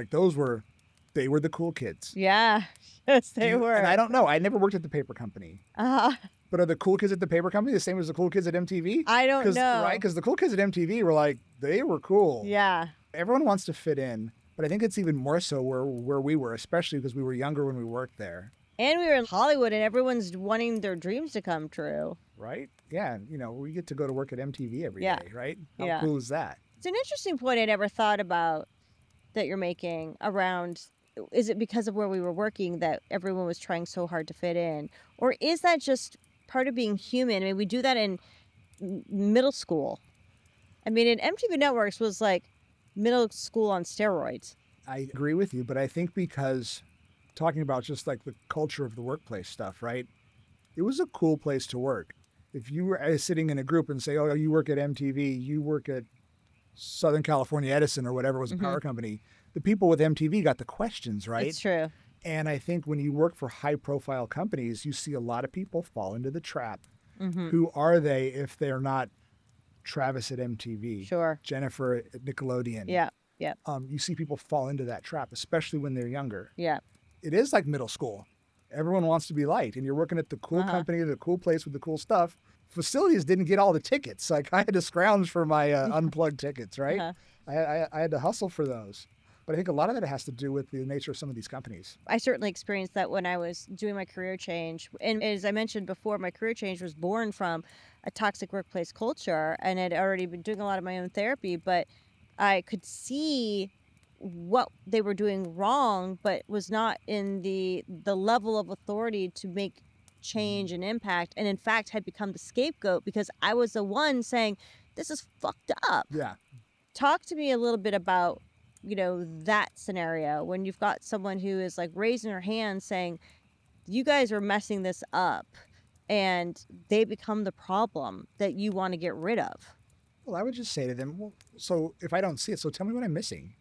Speaker 2: they were the cool kids.
Speaker 1: Yeah. Yes, they were.
Speaker 2: And I don't know. I never worked at the paper company. But are the cool kids at the paper company the same as the cool kids at MTV?
Speaker 1: I don't know.
Speaker 2: Right? Because the cool kids at MTV were they were cool.
Speaker 1: Yeah.
Speaker 2: Everyone wants to fit in. But I think it's even more so where we were, especially because we were younger when we worked there.
Speaker 1: And we were in Hollywood, and everyone's wanting their dreams to come true.
Speaker 2: Right? Yeah. We get to go to work at MTV every day, right? How cool is that?
Speaker 1: It's an interesting point I never thought about that you're making around, is it because of where we were working that everyone was trying so hard to fit in? Or is that just part of being human? I mean, we do that in middle school. I mean, and MTV Networks was like middle school on steroids.
Speaker 2: I agree with you, but I think because talking about just like the culture of the workplace stuff, right? It was a cool place to work. If you were sitting in a group and say, oh, you work at MTV, you work at Southern California Edison or whatever was a power company, the people with MTV got the questions, right?
Speaker 1: It's true.
Speaker 2: And I think when you work for high profile companies, you see a lot of people fall into the trap. Who are they if they're not Travis at MTV,
Speaker 1: Sure,
Speaker 2: Jennifer at Nickelodeon?
Speaker 1: Yeah.
Speaker 2: You see people fall into that trap, especially when they're younger.
Speaker 1: Yeah.
Speaker 2: It is like middle school. Everyone wants to be liked, and you're working at the cool company, the cool place with the cool stuff. Facilities didn't get all the tickets. Like I had to scrounge for my unplugged tickets, right? I had to hustle for those. But I think a lot of that has to do with the nature of some of these companies.
Speaker 1: I certainly experienced that when I was doing my career change. And as I mentioned before, my career change was born from a toxic workplace culture, and I'd already been doing a lot of my own therapy, but I could see what they were doing wrong, but was not in the level of authority to make change and impact, and in fact had become the scapegoat because I was the one saying, this is fucked up.
Speaker 2: Yeah.
Speaker 1: Talk to me a little bit about, that scenario when you've got someone who is like raising her hand saying, you guys are messing this up, and they become the problem that you want to get rid of.
Speaker 2: Well, I would just say to them, well, so if I don't see it, so tell me what I'm missing.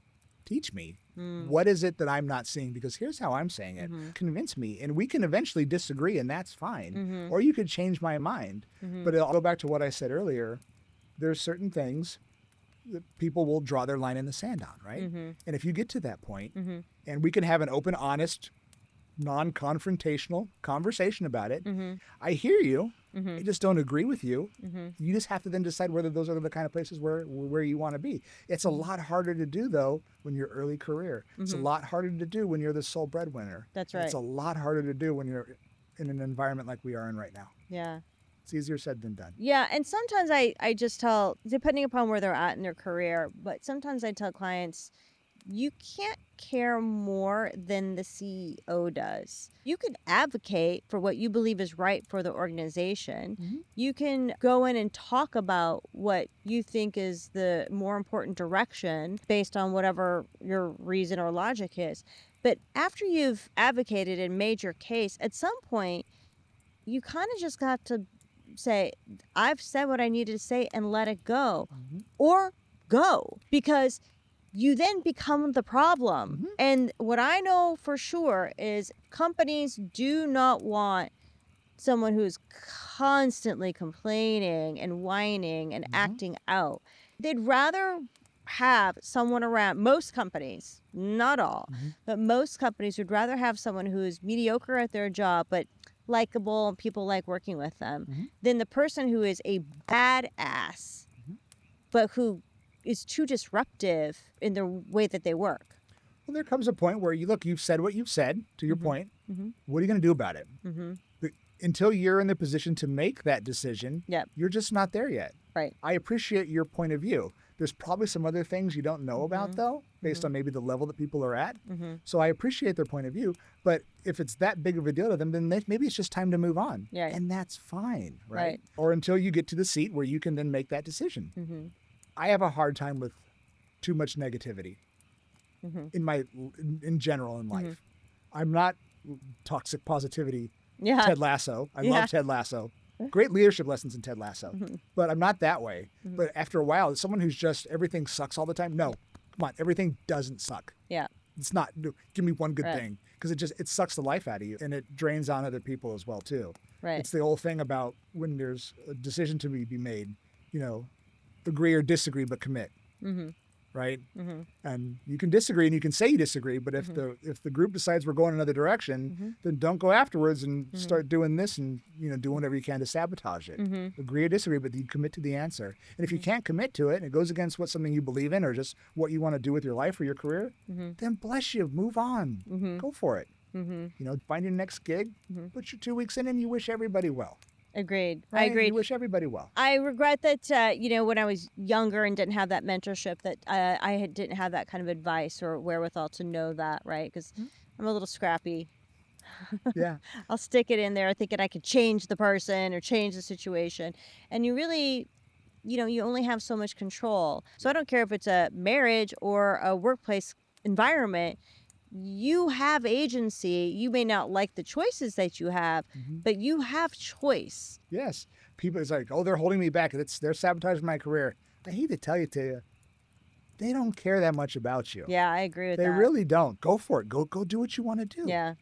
Speaker 2: Teach me. What is it that I'm not seeing? Because here's how I'm saying it. Convince me. And we can eventually disagree, and that's fine. Or you could change my mind. But I'll go back to what I said earlier. There's certain things that people will draw their line in the sand on, right? And if you get to that point, and we can have an open, honest, non-confrontational conversation about it, I hear you. I just don't agree with you. You just have to then decide whether those are the kind of places where you want to be. It's a lot harder to do, though, when you're early career. It's a lot harder to do when you're the sole breadwinner.
Speaker 1: That's right.
Speaker 2: It's a lot harder to do when you're in an environment like we are in right now.
Speaker 1: Yeah.
Speaker 2: It's easier said than done.
Speaker 1: Yeah, and sometimes I just tell, depending upon where they're at in their career, but sometimes I tell clients, you can't care more than the CEO does. You can advocate for what you believe is right for the organization. You can go in and talk about what you think is the more important direction based on whatever your reason or logic is. But after you've advocated and made your case, at some point, you kind of just got to say, I've said what I needed to say and let it go. Or go. Because you then become the problem. And what I know for sure is companies do not want someone who's constantly complaining and whining and acting out. They'd rather have someone around, most companies, not all, but most companies would rather have someone who's mediocre at their job, but likable and people like working with them, than the person who is a badass, but who is too disruptive in the way that they work.
Speaker 2: Well, there comes a point where you've said what you've said, to your point. What are you going to do about it? Until you're in the position to make that decision, you're just not there yet.
Speaker 1: Right.
Speaker 2: I appreciate your point of view. There's probably some other things you don't know about, though, based on maybe the level that people are at. So I appreciate their point of view. But if it's that big of a deal to them, then maybe it's just time to move on.
Speaker 1: Yeah.
Speaker 2: And that's fine, right? Or until you get to the seat where you can then make that decision. I have a hard time with too much negativity in general in life. I'm not toxic positivity. Ted Lasso. I love Ted Lasso. Great leadership lessons in Ted Lasso. But I'm not that way. But after a while, someone who's just everything sucks all the time. No, come on, everything doesn't suck.
Speaker 1: Yeah.
Speaker 2: It's not. Give me one good thing, because it sucks the life out of you, and it drains on other people as well too.
Speaker 1: Right.
Speaker 2: It's the old thing about when there's a decision to be made. Agree or disagree, but commit. Right. And you can disagree and you can say you disagree, but if the group decides we're going another direction, then don't go afterwards and start doing this and doing whatever you can to sabotage it. Agree or disagree, but you commit to the answer. And if you can't commit to it and it goes against something you believe in or just what you want to do with your life or your career, then bless you, move on, go for it. Find your next gig, put your 2 weeks in, and you wish everybody well.
Speaker 1: Agreed.
Speaker 2: Right?
Speaker 1: I agree.
Speaker 2: You wish everybody well.
Speaker 1: I regret that, when I was younger and didn't have that mentorship, that I didn't have that kind of advice or wherewithal to know that, right? Because I'm a little scrappy.
Speaker 2: Yeah.
Speaker 1: I'll stick it in there thinking I could change the person or change the situation. And you really you only have so much control. So I don't care if it's a marriage or a workplace environment, you have agency. You may not like the choices that you have, but you have choice.
Speaker 2: Yes. People, it's like, oh, they're holding me back. They're sabotaging my career. I hate to tell you, they don't care that much about you.
Speaker 1: Yeah, I agree with that.
Speaker 2: They really don't. Go for it. Go do what you want to do.
Speaker 1: Yeah.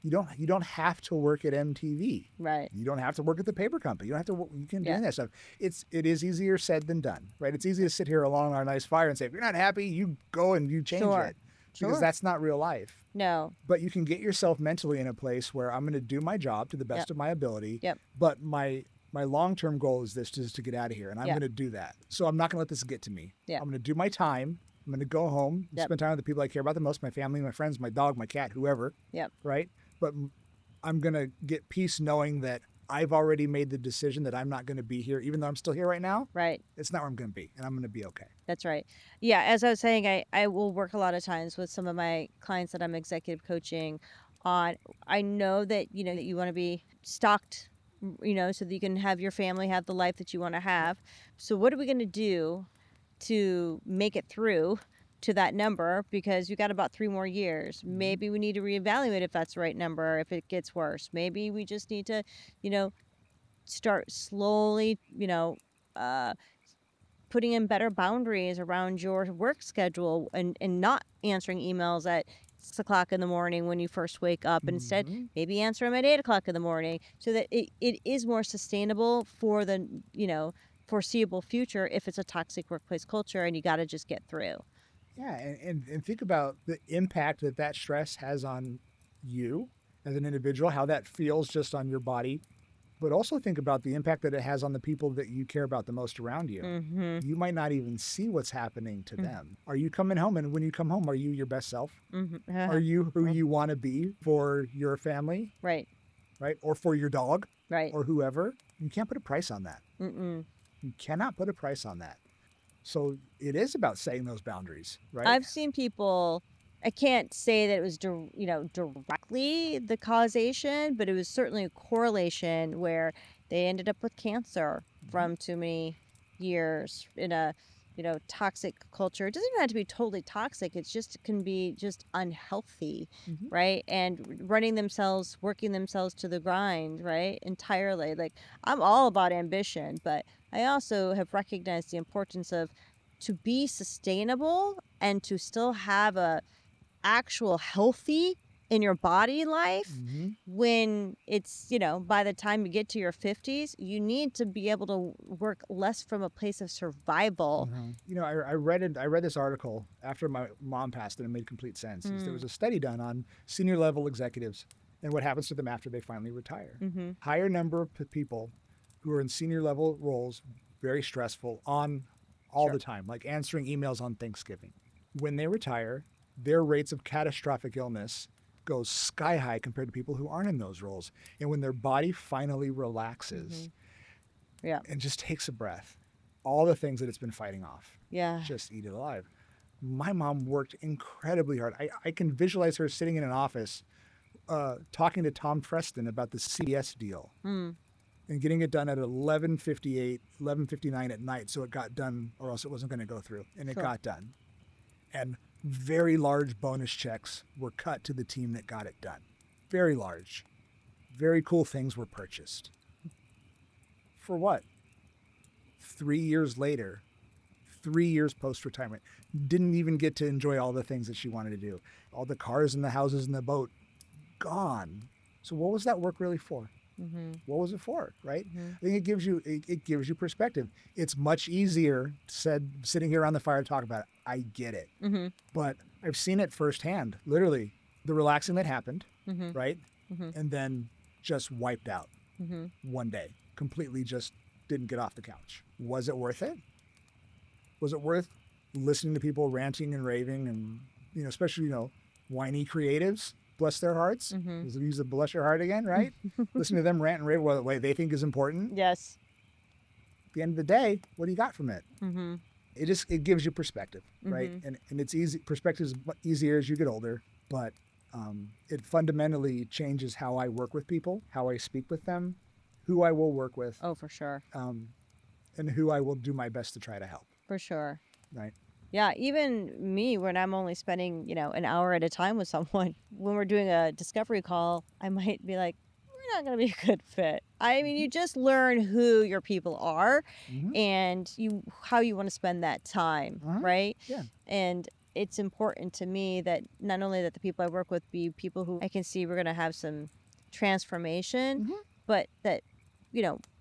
Speaker 2: You don't have to work at MTV.
Speaker 1: Right.
Speaker 2: You don't have to work at the paper company. You don't have to. You can do that stuff. It is easier said than done, right? It's easy to sit here along our nice fire and say, if you're not happy, you go and you change it. Because that's not real life.
Speaker 1: No.
Speaker 2: But you can get yourself mentally in a place where I'm going to do my job to the best of my ability. But my long-term goal is this, is to get out of here, and I'm going to do that. So I'm not going to let this get to me. I'm going to do my time. I'm going to go home, spend time with the people I care about the most, my family, my friends, my dog, my cat, whoever. Right? But I'm going to get peace knowing that I've already made the decision that I'm not going to be here, even though I'm still here right now.
Speaker 1: Right.
Speaker 2: It's not where I'm going to be, and I'm going to be okay.
Speaker 1: That's right. Yeah, as I was saying, I will work a lot of times with some of my clients that I'm executive coaching on. I know that, that you want to be stocked, so that you can have your family have the life that you want to have. So what are we going to do to make it through to that number? Because you got about 3 more years. Maybe we need to reevaluate if that's the right number, if it gets worse. Maybe we just need to, start slowly, putting in better boundaries around your work schedule and not answering emails at 6 o'clock in the morning when you first wake up. Instead, maybe answer them at 8 o'clock in the morning, so that it is more sustainable for the, foreseeable future if it's a toxic workplace culture and you got to just get through.
Speaker 2: Yeah, and think about the impact that stress has on you as an individual, how that feels just on your body, but also think about the impact that it has on the people that you care about the most around you. You might not even see what's happening to them. Are you coming home? And when you come home, are you your best self? Are you who you want to be for your family?
Speaker 1: Right.
Speaker 2: Right? Or for your dog?
Speaker 1: Right.
Speaker 2: Or whoever? You can't put a price on that. You cannot put a price on that. So it is about setting those boundaries, right?
Speaker 1: I've seen people, I can't say that it was, directly the causation, but it was certainly a correlation where they ended up with cancer from too many years in a, toxic culture. It doesn't even have to be totally toxic. It can be just unhealthy, right? And working themselves to the grind, right? Entirely. Like, I'm all about ambition, but I also have recognized the importance of, to be sustainable and to still have a actual healthy in your body life, when it's, by the time you get to your 50s, you need to be able to work less from a place of survival.
Speaker 2: I read this article after my mom passed, and it made complete sense. There was a study done on senior level executives and what happens to them after they finally retire. Higher number of people who are in senior level roles, very stressful, on all the time, like answering emails on Thanksgiving. When they retire, their rates of catastrophic illness goes sky high compared to people who aren't in those roles. And when their body finally relaxes and just takes a breath, all the things that it's been fighting off, just eat it alive. My mom worked incredibly hard. I can visualize her sitting in an office talking to Tom Freston about the CBS deal and getting it done at 11:58, 11:59 at night, so it got done, or else it wasn't going to go through. And it got done. And very large bonus checks were cut to the team that got it done. Very large. Very cool things were purchased. For what? 3 years later, 3 years post-retirement, didn't even get to enjoy all the things that she wanted to do. All the cars and the houses and the boat, gone. So what was that work really for? What was it for, right? I think it gives you perspective. It's much easier said sitting here around the fire to talk about it. I get it. But I've seen it firsthand, literally, the relaxing that happened, right? And then just wiped out one day, completely just didn't get off the couch. Was it worth it? Was it worth listening to people ranting and raving and, especially, whiny creatives? Bless their hearts. Use the bless your heart again, right? Listen to them rant and rave what way they think is important.
Speaker 1: Yes.
Speaker 2: At the end of the day, what do you got from it? It gives you perspective, right? And it's easy. Perspective is easier as you get older, but it fundamentally changes how I work with people, how I speak with them, who I will work with.
Speaker 1: Oh, for sure.
Speaker 2: and who I will do my best to try to help.
Speaker 1: For sure.
Speaker 2: Right.
Speaker 1: Yeah, even me, when I'm only spending, an hour at a time with someone, when we're doing a discovery call, I might be like, we're not going to be a good fit. I mean, you just learn who your people are and how you want to spend that time, right?
Speaker 2: Yeah.
Speaker 1: And it's important to me that not only that the people I work with be people who I can see we're going to have some transformation, but that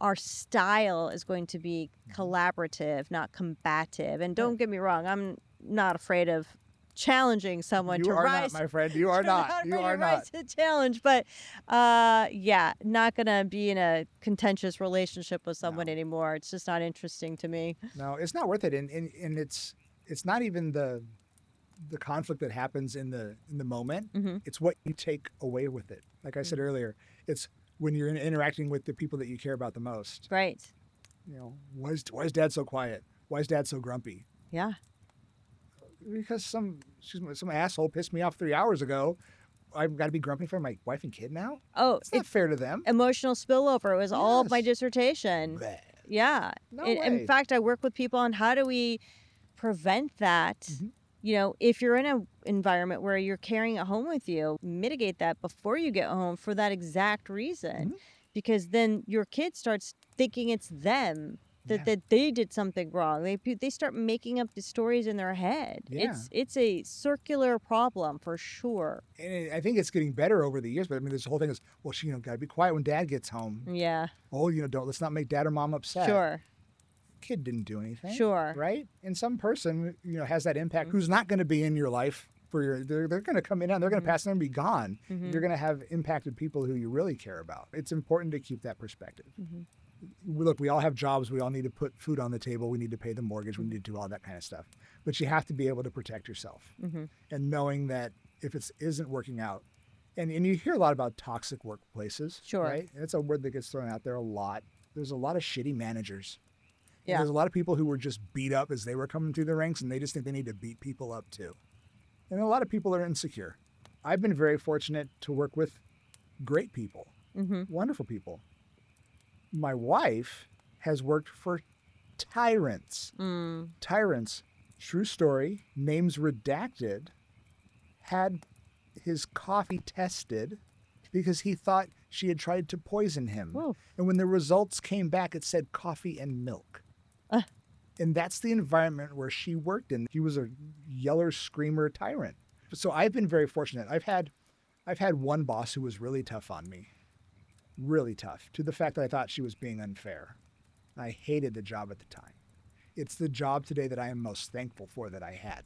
Speaker 1: our style is going to be collaborative, not combative. And don't get me wrong, I'm not afraid of challenging someone to rise.
Speaker 2: You are not, my friend. You are not. You are not.
Speaker 1: To challenge, but not gonna be in a contentious relationship with someone anymore. It's just not interesting to me.
Speaker 2: No, it's not worth it, and it's not even the conflict that happens in the moment. It's what you take away with it. Like I said earlier, it's when you're interacting with the people that you care about the most.
Speaker 1: Right.
Speaker 2: Why is Dad so quiet? Why is Dad so grumpy?
Speaker 1: Yeah.
Speaker 2: Because some asshole pissed me off 3 hours ago. I've got to be grumpy for my wife and kid now?
Speaker 1: Oh,
Speaker 2: it's not fair to them.
Speaker 1: Emotional spillover. It was all of my dissertation.
Speaker 2: Bleh.
Speaker 1: Yeah.
Speaker 2: No way.
Speaker 1: In fact, I work with people on how do we prevent that. If you're in an environment where you're carrying it home with you, mitigate that before you get home for that exact reason. Because then your kid starts thinking it's them, that they did something wrong. They start making up the stories in their head.
Speaker 2: Yeah.
Speaker 1: It's a circular problem for sure.
Speaker 2: And I think it's getting better over the years. But I mean, this whole thing is, well, she got to be quiet when Dad gets home.
Speaker 1: Yeah.
Speaker 2: Oh, let's not make Dad or Mom upset.
Speaker 1: Sure.
Speaker 2: Kid didn't do anything.
Speaker 1: Sure.
Speaker 2: Right? And some person, has that impact who's not going to be in your life they're going to come in and they're going to pass and be gone. You're going to have impacted people who you really care about. It's important to keep that perspective. Look, we all have jobs. We all need to put food on the table. We need to pay the mortgage. We need to do all that kind of stuff. But you have to be able to protect yourself. And knowing that if it isn't working out, and you hear a lot about toxic workplaces.
Speaker 1: Sure.
Speaker 2: Right? And it's a word that gets thrown out there a lot. There's a lot of shitty managers.
Speaker 1: Yeah.
Speaker 2: There's a lot of people who were just beat up as they were coming through the ranks, and they just think they need to beat people up too. And a lot of people are insecure. I've been very fortunate to work with great people, wonderful people. My wife has worked for tyrants. Tyrants, true story, names redacted, had his coffee tested because he thought she had tried to poison him.
Speaker 1: Whoa.
Speaker 2: And when the results came back, it said coffee and milk. And that's the environment where she worked in. He was a yeller, screamer tyrant. So I've been very fortunate. I've had one boss who was really tough on me. Really tough, to the fact that I thought she was being unfair. I hated the job at the time. It's the job today that I am most thankful for that I had.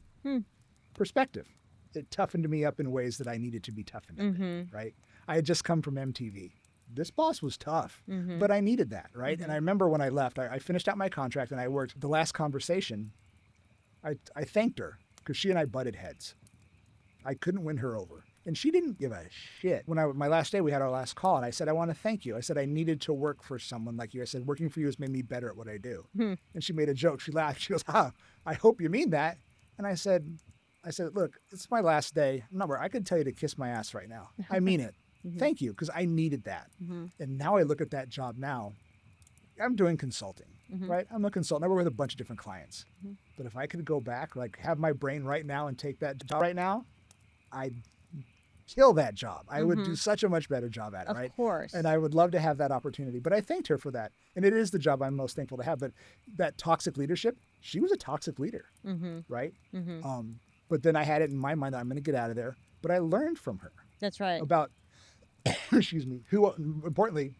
Speaker 2: Perspective. It toughened me up in ways that I needed to be toughened up, right? I had just come from MTV. This boss was tough, but I needed that, right? And I remember when I left, I finished out my contract and I worked. The last conversation, I thanked her because she and I butted heads. I couldn't win her over. And she didn't give a shit. When my last day, we had our last call, and I said, I want to thank you. I said, I needed to work for someone like you. I said, working for you has made me better at what I do. And she made a joke. She laughed. She goes, I hope you mean that. And I said, look, it's my last day. I could tell you to kiss my ass right now. I mean it. Thank you, because I needed that. And now I look at that job now. I'm doing consulting, right? I'm a consultant. I work with a bunch of different clients. But if I could go back, have my brain right now and take that job right now, I'd kill that job. I would do such a much better job at it, right?
Speaker 1: Of course.
Speaker 2: And I would love to have that opportunity. But I thanked her for that. And it is the job I'm most thankful to have. But that toxic leadership, she was a toxic leader, right? But then I had it in my mind that I'm going to get out of there. But I learned from her.
Speaker 1: That's right.
Speaker 2: About, excuse me, who, importantly,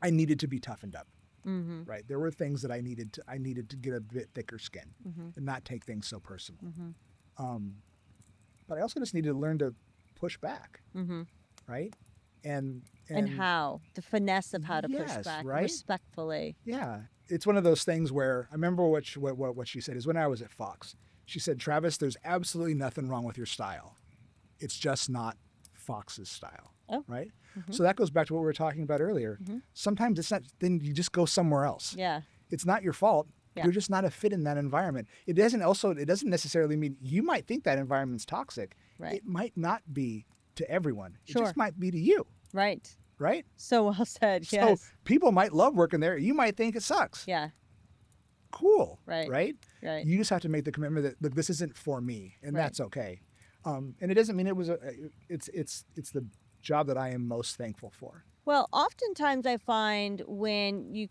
Speaker 2: I needed to be toughened up, right? There were things that I needed to get a bit thicker skin and not take things so personal. But I also just needed to learn to push back, right? And
Speaker 1: how, the finesse of how to push
Speaker 2: yes,
Speaker 1: back
Speaker 2: right?
Speaker 1: respectfully.
Speaker 2: Yeah. It's one of those things where I remember what she said is when I was at Fox. She said, Travis, there's absolutely nothing wrong with your style. It's just not Fox's style, right? So that goes back to what we were talking about earlier. Sometimes it's not, then you just go somewhere else.
Speaker 1: Yeah.
Speaker 2: It's not your fault. Yeah. You're just not a fit in that environment. It doesn't necessarily mean you might think that environment's toxic.
Speaker 1: Right.
Speaker 2: It might not be to everyone.
Speaker 1: Sure.
Speaker 2: It just might be to you.
Speaker 1: Right.
Speaker 2: Right?
Speaker 1: So well said.
Speaker 2: So
Speaker 1: yes.
Speaker 2: people might love working there. You might think it sucks.
Speaker 1: Yeah.
Speaker 2: cool.
Speaker 1: Right.
Speaker 2: Right.
Speaker 1: Right.
Speaker 2: You just have to make the commitment that, look, this isn't for me, and that's okay. And it doesn't mean it's the job that I am most thankful for.
Speaker 1: Well, oftentimes I find when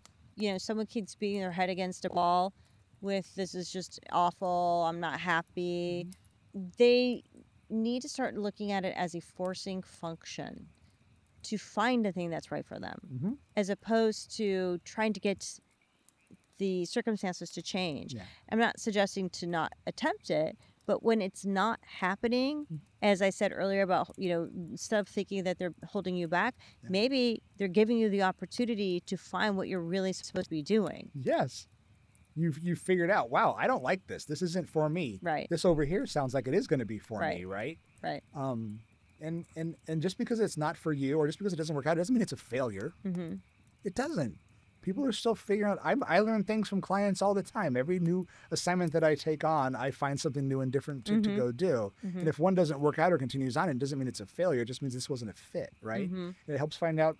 Speaker 1: someone keeps beating their head against a wall with this is just awful, I'm not happy, they need to start looking at it as a forcing function to find a thing that's right for them, as opposed to trying to get the circumstances to change.
Speaker 2: Yeah.
Speaker 1: I'm not suggesting to not attempt it, but when it's not happening, as I said earlier about, instead of thinking that they're holding you back, maybe they're giving you the opportunity to find what you're really supposed to be doing.
Speaker 2: Yes. You've figured out, wow, I don't like this. This isn't for me.
Speaker 1: Right.
Speaker 2: This over here sounds like it is going to be for me, right?
Speaker 1: Right.
Speaker 2: And just because it's not for you or just because it doesn't work out, it doesn't mean it's a failure. It doesn't. People are still figuring out. I learn things from clients all the time. Every new assignment that I take on, I find something new and different to go do. And if one doesn't work out or continues on, it doesn't mean it's a failure. It just means this wasn't a fit, right? It helps find out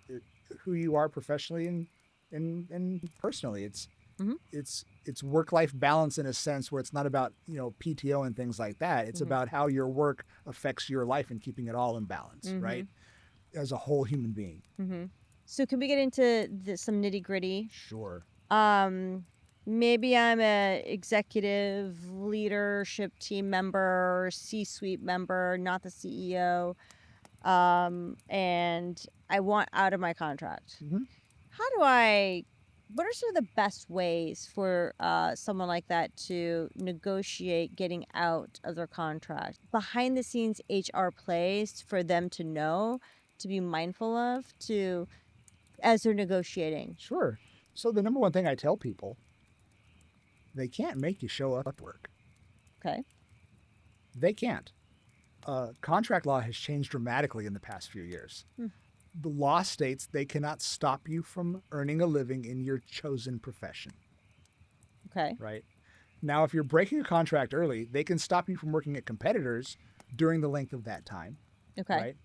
Speaker 2: who you are professionally and personally. It's work-life balance in a sense where it's not about PTO and things like that. It's about how your work affects your life and keeping it all in balance, right? As a whole human being.
Speaker 1: So can we get into some nitty-gritty?
Speaker 2: Sure.
Speaker 1: Maybe I'm a executive leadership team member, C-suite member, not the CEO, and I want out of my contract. What are some of the best ways for someone like that to negotiate getting out of their contract? Behind the scenes HR plays for them to know, to be mindful of, as they're negotiating.
Speaker 2: Sure. So the number one thing I tell people, they can't make you show up at work.
Speaker 1: Okay.
Speaker 2: They can't. Contract law has changed dramatically in the past few years. The law states they cannot stop you from earning a living in your chosen profession.
Speaker 1: Okay.
Speaker 2: Right? Now, if you're breaking a contract early, they can stop you from working at competitors during the length of that time.
Speaker 1: Okay.
Speaker 2: Right?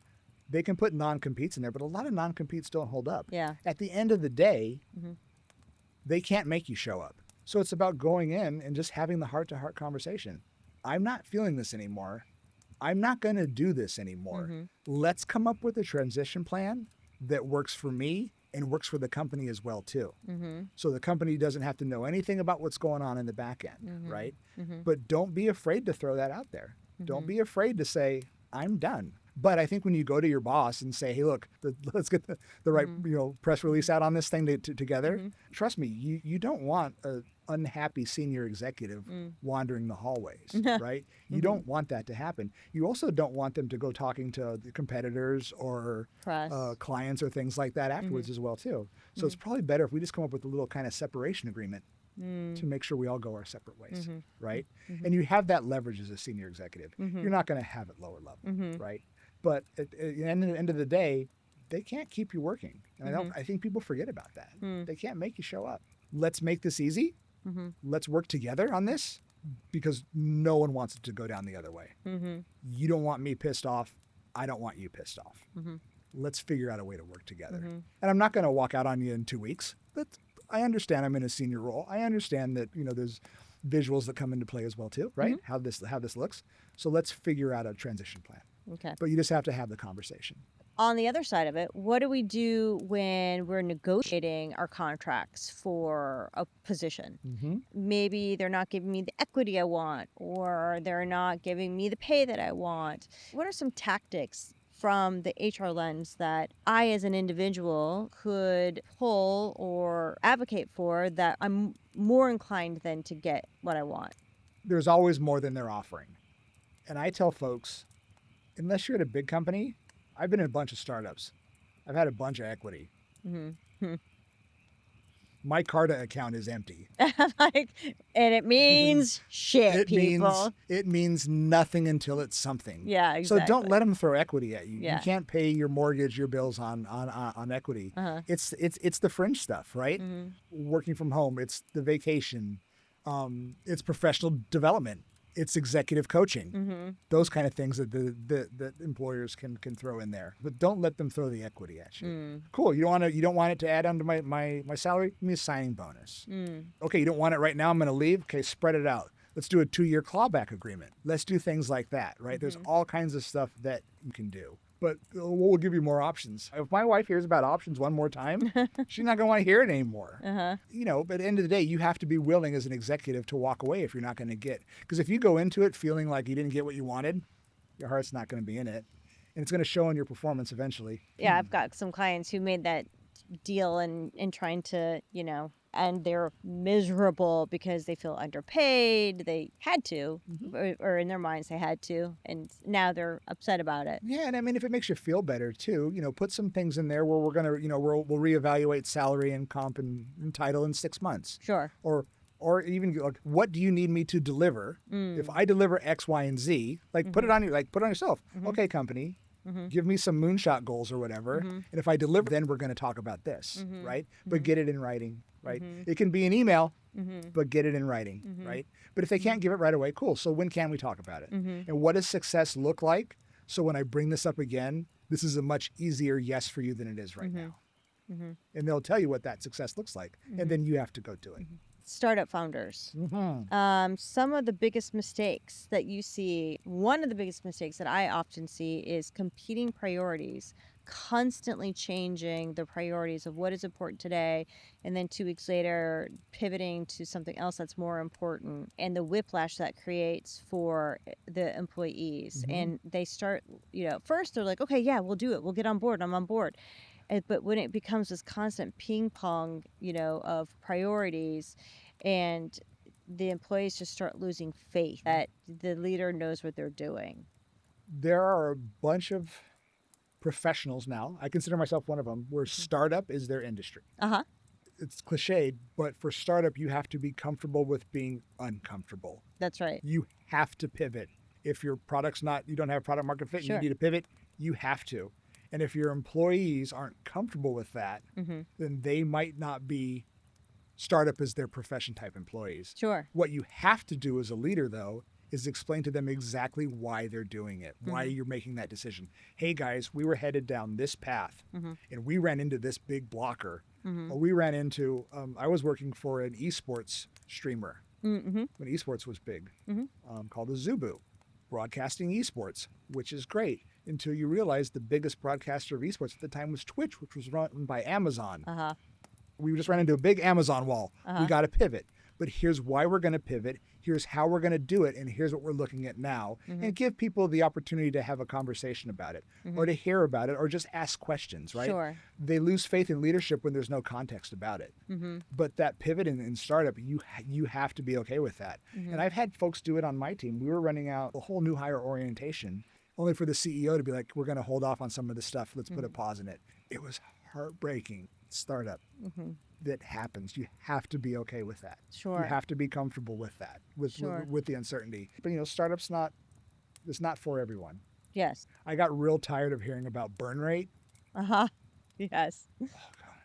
Speaker 2: They can put non-competes in there, but a lot of non-competes don't hold up.
Speaker 1: Yeah.
Speaker 2: At the end of the day, they can't make you show up. So it's about going in and just having the heart-to-heart conversation. I'm not feeling this anymore. I'm not going to do this anymore. Let's come up with a transition plan that works for me and works for the company as well, too. So the company doesn't have to know anything about what's going on in the back end, right? But don't be afraid to throw that out there. Don't be afraid to say, I'm done. But I think when you go to your boss and say, hey, look, let's get the right press release out on this thing together, trust me, you don't want an unhappy senior executive wandering the hallways, right? You don't want that to happen. You also don't want them to go talking to the competitors or clients or things like that afterwards as well, too. So it's probably better if we just come up with a little kind of separation agreement to make sure we all go our separate ways, right? And you have that leverage as a senior executive. You're not going to have it lower level, right? But at the end of the day, they can't keep you working. And I think people forget about that. They can't make you show up. Let's make this easy. Let's work together on this because no one wants it to go down the other way. You don't want me pissed off. I don't want you pissed off. Let's figure out a way to work together. And I'm not going to walk out on you in 2 weeks. But I understand I'm in a senior role. I understand that, there's visuals that come into play as well too, right? How this looks. So let's figure out a transition plan.
Speaker 1: Okay.
Speaker 2: But you just have to have the conversation.
Speaker 1: On the other side of it, what do we do when we're negotiating our contracts for a position? Maybe they're not giving me the equity I want, or they're not giving me the pay that I want. What are some tactics from the HR lens that I, as an individual, could pull or advocate for that I'm more inclined then to get what I want?
Speaker 2: There's always more than they're offering. And I tell folks, unless you're at a big company, I've been in a bunch of startups. I've had a bunch of equity. My Carta account is empty.
Speaker 1: And it means shit, people.
Speaker 2: It means nothing until it's something.
Speaker 1: Yeah, exactly.
Speaker 2: So don't let them throw equity at you.
Speaker 1: Yeah.
Speaker 2: You can't pay your mortgage, your bills on equity. It's the fringe stuff, right? Working from home. It's the vacation. It's professional development. It's executive coaching. Those kind of things that the employers can throw in there. But don't let them throw the equity at you. Cool. You don't want it to add on to my salary? Give me a signing bonus. Okay, you don't want it right now, I'm gonna leave. Okay, spread it out. Let's do a 2-year clawback agreement. Let's do things like that, right? There's all kinds of stuff that you can do. But we'll give you more options. If my wife hears about options one more time, she's not going to want to hear it anymore. You know, but at the end of the day, you have to be willing as an executive to walk away if you're not going to get. Because if you go into it feeling like you didn't get what you wanted, your heart's not going to be in it. And it's going to show in your performance eventually.
Speaker 1: Yeah, I've got some clients who made that deal and trying to, you know, and they're miserable because they feel underpaid. They had to, or in their minds they had to, and now they're upset about it.
Speaker 2: Yeah, and I mean, if it makes you feel better too, you know, put some things in there where we're gonna, you know, we'll reevaluate salary and comp and title in 6 months.
Speaker 1: Sure.
Speaker 2: Or even like, what do you need me to deliver? If I deliver X, Y, and Z, like put it on yourself. Okay, company. Give me some moonshot goals or whatever. And if I deliver, then we're going to talk about this, right? But get it in writing, right? It can be an email, but get it in writing, right? But if they can't give it right away, cool. So when can we talk about it? And what does success look like? So when I bring this up again, this is a much easier yes for you than it is right now. And they'll tell you what that success looks like. And then you have to go do it.
Speaker 1: Startup founders. Some of the biggest mistakes that you see, one of the biggest mistakes that I often see is competing priorities, constantly changing the priorities of what is important today, and then 2 weeks later pivoting to something else that's more important, and the whiplash that creates for the employees. And they start, you know, first they're like, okay, yeah, we'll do it. We'll get on board. I'm on board. But when it becomes this constant ping pong, you know, of priorities, and the employees just start losing faith that the leader knows what they're doing.
Speaker 2: There are a bunch of professionals now, I consider myself one of them, where startup is their industry. It's cliched, but for startup, you have to be comfortable with being uncomfortable.
Speaker 1: That's right.
Speaker 2: You have to pivot. If your product's not, you don't have product market fit, you need to pivot, you have to. And if your employees aren't comfortable with that, then they might not be startup as their profession type employees.
Speaker 1: Sure.
Speaker 2: What you have to do as a leader, though, is explain to them exactly why they're doing it, why you're making that decision. Hey, guys, we were headed down this path, and we ran into this big blocker. Or we ran into, I was working for an esports streamer when esports was big, called Azubu, broadcasting esports, which is great. Until you realize the biggest broadcaster of esports at the time was Twitch, which was run by Amazon. We just ran into a big Amazon wall. We got to pivot. But here's why we're going to pivot. Here's how we're going to do it. And here's what we're looking at now. And give people the opportunity to have a conversation about it or to hear about it or just ask questions, right?
Speaker 1: Sure.
Speaker 2: They lose faith in leadership when there's no context about it. But that pivot in startup, you have to be okay with that. And I've had folks do it on my team. We were running out a whole new hire orientation only for the CEO to be like, we're going to hold off on some of this stuff. Let's put a pause in it. It was heartbreaking. Startup. That happens. You have to be okay with that.
Speaker 1: Sure.
Speaker 2: You have to be comfortable with that, with the uncertainty. But, you know, startups it's not for everyone.
Speaker 1: Yes.
Speaker 2: I got real tired of hearing about burn rate.
Speaker 1: Yes.
Speaker 2: Oh, God.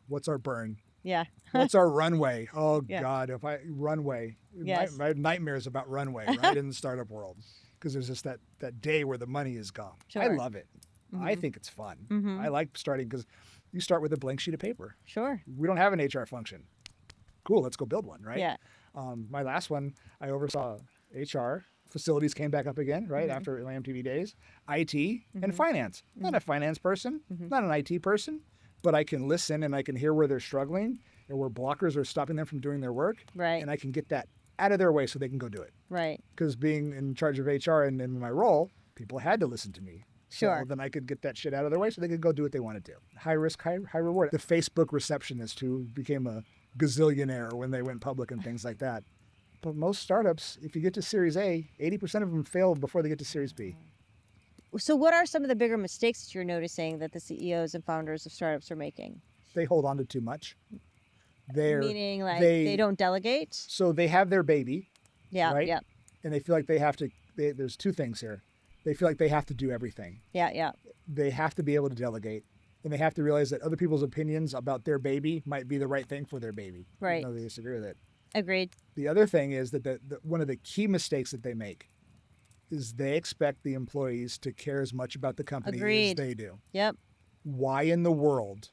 Speaker 2: What's our burn?
Speaker 1: Yeah.
Speaker 2: What's our runway? Oh, God. Runway.
Speaker 1: Yes.
Speaker 2: My nightmares about runway, right, in the startup world. Because there's just that day where the money is gone.
Speaker 1: Sure.
Speaker 2: I love it. I think it's fun. I like starting because you start with a blank sheet of paper.
Speaker 1: Sure.
Speaker 2: We don't have an HR function. Cool, let's go build one, right?
Speaker 1: Yeah.
Speaker 2: My last one, I oversaw HR. Facilities came back up again, right, after my MTV days. IT and finance. Not a finance person, not an IT person, but I can listen and I can hear where they're struggling and where blockers are stopping them from doing their work.
Speaker 1: Right.
Speaker 2: And I can get that out of their way so they can go do it.
Speaker 1: Right.
Speaker 2: Because being in charge of HR and in my role, people had to listen to me.
Speaker 1: Sure.
Speaker 2: So then I could get that shit out of their way so they could go do what they want to do. High risk, high reward. The Facebook receptionist who became a gazillionaire when they went public and things like that. But most startups, if you get to Series A, 80% of them fail before they get to Series B.
Speaker 1: So what are some of the bigger mistakes that you're noticing that the CEOs and founders of startups are making?
Speaker 2: They hold on to too much.
Speaker 1: Meaning like they don't delegate?
Speaker 2: So they have their baby.
Speaker 1: Yeah,
Speaker 2: right?
Speaker 1: yeah.
Speaker 2: And they feel like they have to, there's two things here. They feel like they have to do everything.
Speaker 1: Yeah, yeah.
Speaker 2: They have to be able to delegate. And they have to realize that other people's opinions about their baby might be the right thing for their baby.
Speaker 1: Right.
Speaker 2: Even though they disagree with it.
Speaker 1: Agreed.
Speaker 2: The other thing is that one of the key mistakes that they make is they expect the employees to care as much about the company as they do.
Speaker 1: Yep.
Speaker 2: Why in the world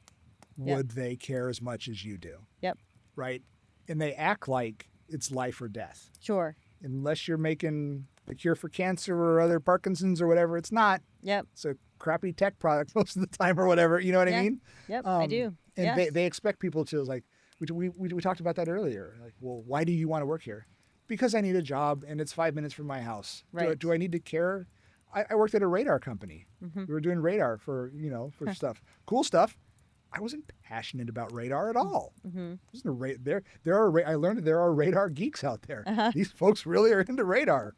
Speaker 2: would they care as much as you do?
Speaker 1: Yep.
Speaker 2: Right? And they act like it's life or death.
Speaker 1: Sure.
Speaker 2: Unless you're making the cure for cancer or other Parkinson's or whatever, it's not.
Speaker 1: Yep.
Speaker 2: It's a crappy tech product most of the time or whatever. You know what I mean?
Speaker 1: Yep, I do.
Speaker 2: And they expect people to, like, we talked about that earlier. Like, well, why do you want to work here? Because I need a job and it's 5 minutes from my house.
Speaker 1: Right.
Speaker 2: Do I need to care? I worked at a radar company.
Speaker 1: Mm-hmm.
Speaker 2: We were doing radar for stuff. Cool stuff. I wasn't passionate about radar at all.
Speaker 1: Mm-hmm.
Speaker 2: I learned that there are radar geeks out there. Uh-huh. These folks really are into radar.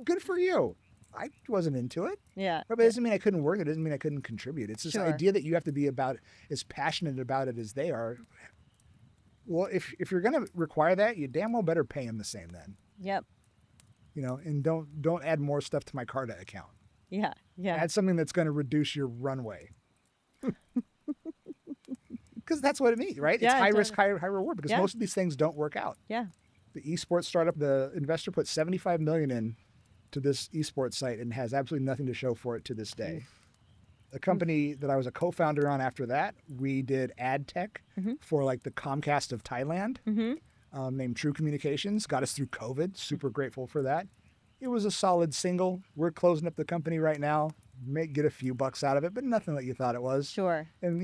Speaker 2: Good for you. I wasn't into it.
Speaker 1: Yeah.
Speaker 2: But it doesn't mean I couldn't work. It doesn't mean I couldn't contribute. It's this idea that you have to be as passionate about it as they are. Well, if you're going to require that, you damn well better pay them the same then.
Speaker 1: Yep.
Speaker 2: And don't add more stuff to my Carta account.
Speaker 1: Yeah. Yeah.
Speaker 2: Add something that's going to reduce your runway. Because that's what it means, right?
Speaker 1: Yeah,
Speaker 2: it's high risk, high reward, because most of these things don't work out.
Speaker 1: Yeah.
Speaker 2: The esports startup, the investor put $75 million in to this esports site and has absolutely nothing to show for it to this day. The company that I was a co-founder on after that, we did ad tech for like the Comcast of Thailand, named True Communications, got us through COVID. Super grateful for that. It was a solid single. We're closing up the company right now. May get a few bucks out of it, but nothing like you thought it was.
Speaker 1: Sure.
Speaker 2: And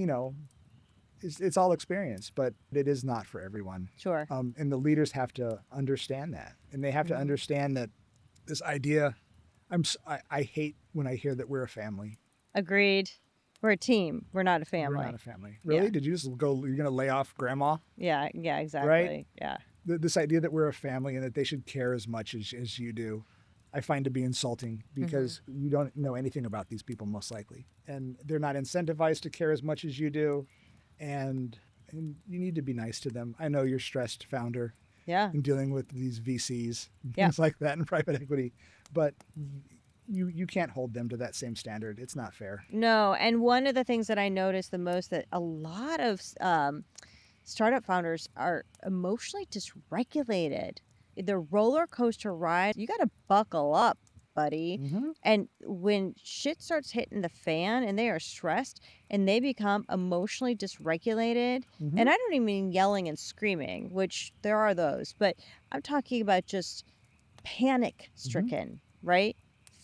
Speaker 2: it's all experience, but it is not for everyone.
Speaker 1: Sure.
Speaker 2: And the leaders have to understand that, and they have to understand that this idea. I hate when I hear that we're a family.
Speaker 1: Agreed. We're a team. We're not a family.
Speaker 2: We're not a family. Really? Yeah. Did you just go? You're going to lay off grandma?
Speaker 1: Yeah. Yeah. Exactly.
Speaker 2: Right?
Speaker 1: Yeah.
Speaker 2: This idea that we're a family and that they should care as much as you do, I find to be insulting because you don't know anything about these people most likely, and they're not incentivized to care as much as you do. And you need to be nice to them. I know you're stressed, founder.
Speaker 1: Yeah.
Speaker 2: And dealing with these VCs, things like that, and private equity, but you can't hold them to that same standard. It's not fair.
Speaker 1: No, and one of the things that I noticed the most that a lot of startup founders are emotionally dysregulated. The roller coaster ride, you got to buckle up, buddy. Mm-hmm. And when shit starts hitting the fan and they are stressed and they become emotionally dysregulated, and I don't even mean yelling and screaming, which there are those, but I'm talking about just panic stricken, right?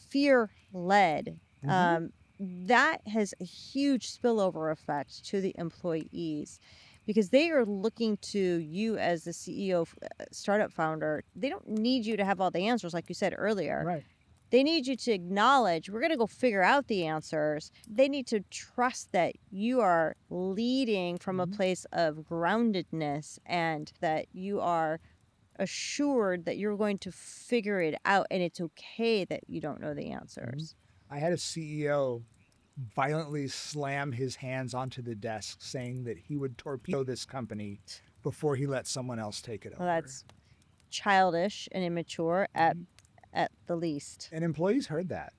Speaker 1: Fear led. That has a huge spillover effect to the employees because they are looking to you as the CEO, startup founder. They don't need you to have all the answers, like you said earlier.
Speaker 2: Right.
Speaker 1: They need you to acknowledge, we're going to go figure out the answers. They need to trust that you are leading from a place of groundedness and that you are assured that you're going to figure it out and it's okay that you don't know the answers.
Speaker 2: I had a CEO violently slam his hands onto the desk saying that he would torpedo this company before he let someone else take it over.
Speaker 1: Well, that's childish and immature at the least.
Speaker 2: And employees heard that.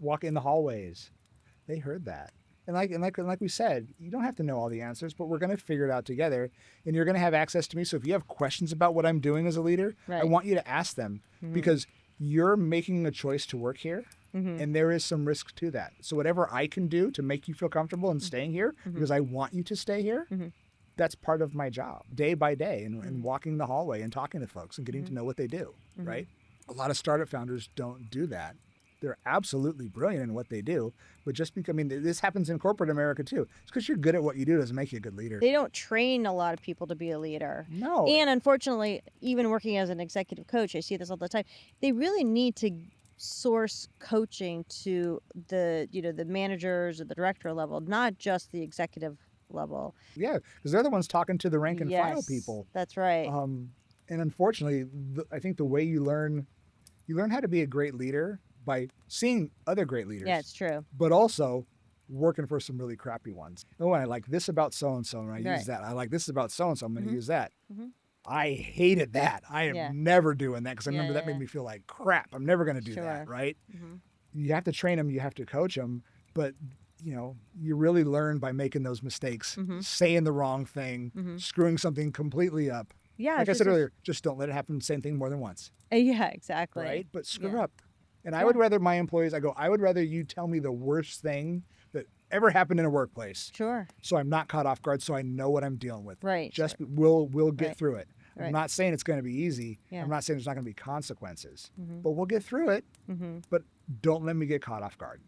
Speaker 2: Walk in the hallways. They heard that. And like we said, you don't have to know all the answers, but we're going to figure it out together. And you're going to have access to me. So if you have questions about what I'm doing as a leader, I want you to ask them because you're making a choice to work here. And there is some risk to that. So whatever I can do to make you feel comfortable in staying here, because I want you to stay here, that's part of my job, day by day, and walking the hallway and talking to folks and getting to know what they do, right? A lot of startup founders don't do that. They're absolutely brilliant in what they do, but just because, this happens in corporate America too. It's because you're good at what you do doesn't make you a good leader.
Speaker 1: They don't train a lot of people to be a leader.
Speaker 2: No.
Speaker 1: And unfortunately, even working as an executive coach, I see this all the time. They really need to source coaching to the managers or the director level, not just the executive level.
Speaker 2: Yeah, because they're the ones talking to the rank and file people.
Speaker 1: That's right.
Speaker 2: And unfortunately, I think the way you learn how to be a great leader by seeing other great leaders.
Speaker 1: Yeah, it's true.
Speaker 2: But also working for some really crappy ones. Oh, I like this about so-and-so, and I use that. I like this about so-and-so, I'm going to use that. I hated that. I am never doing that because I remember that made me feel like crap. I'm never going to do that, right? You have to train them. You have to coach them. But, you really learn by making those mistakes, saying the wrong thing, screwing something completely up.
Speaker 1: Yeah.
Speaker 2: Like I said earlier, just don't let it happen the same thing more than once.
Speaker 1: Yeah, exactly.
Speaker 2: Right? But screw up. And I would rather my employees, I would rather you tell me the worst thing that ever happened in a workplace.
Speaker 1: Sure.
Speaker 2: So I'm not caught off guard, so I know what I'm dealing with.
Speaker 1: Right.
Speaker 2: Just we'll get through it.
Speaker 1: Right.
Speaker 2: I'm not saying it's going to be easy.
Speaker 1: Yeah.
Speaker 2: I'm not saying there's not going to be consequences. But we'll get through it. But don't let me get caught off guard.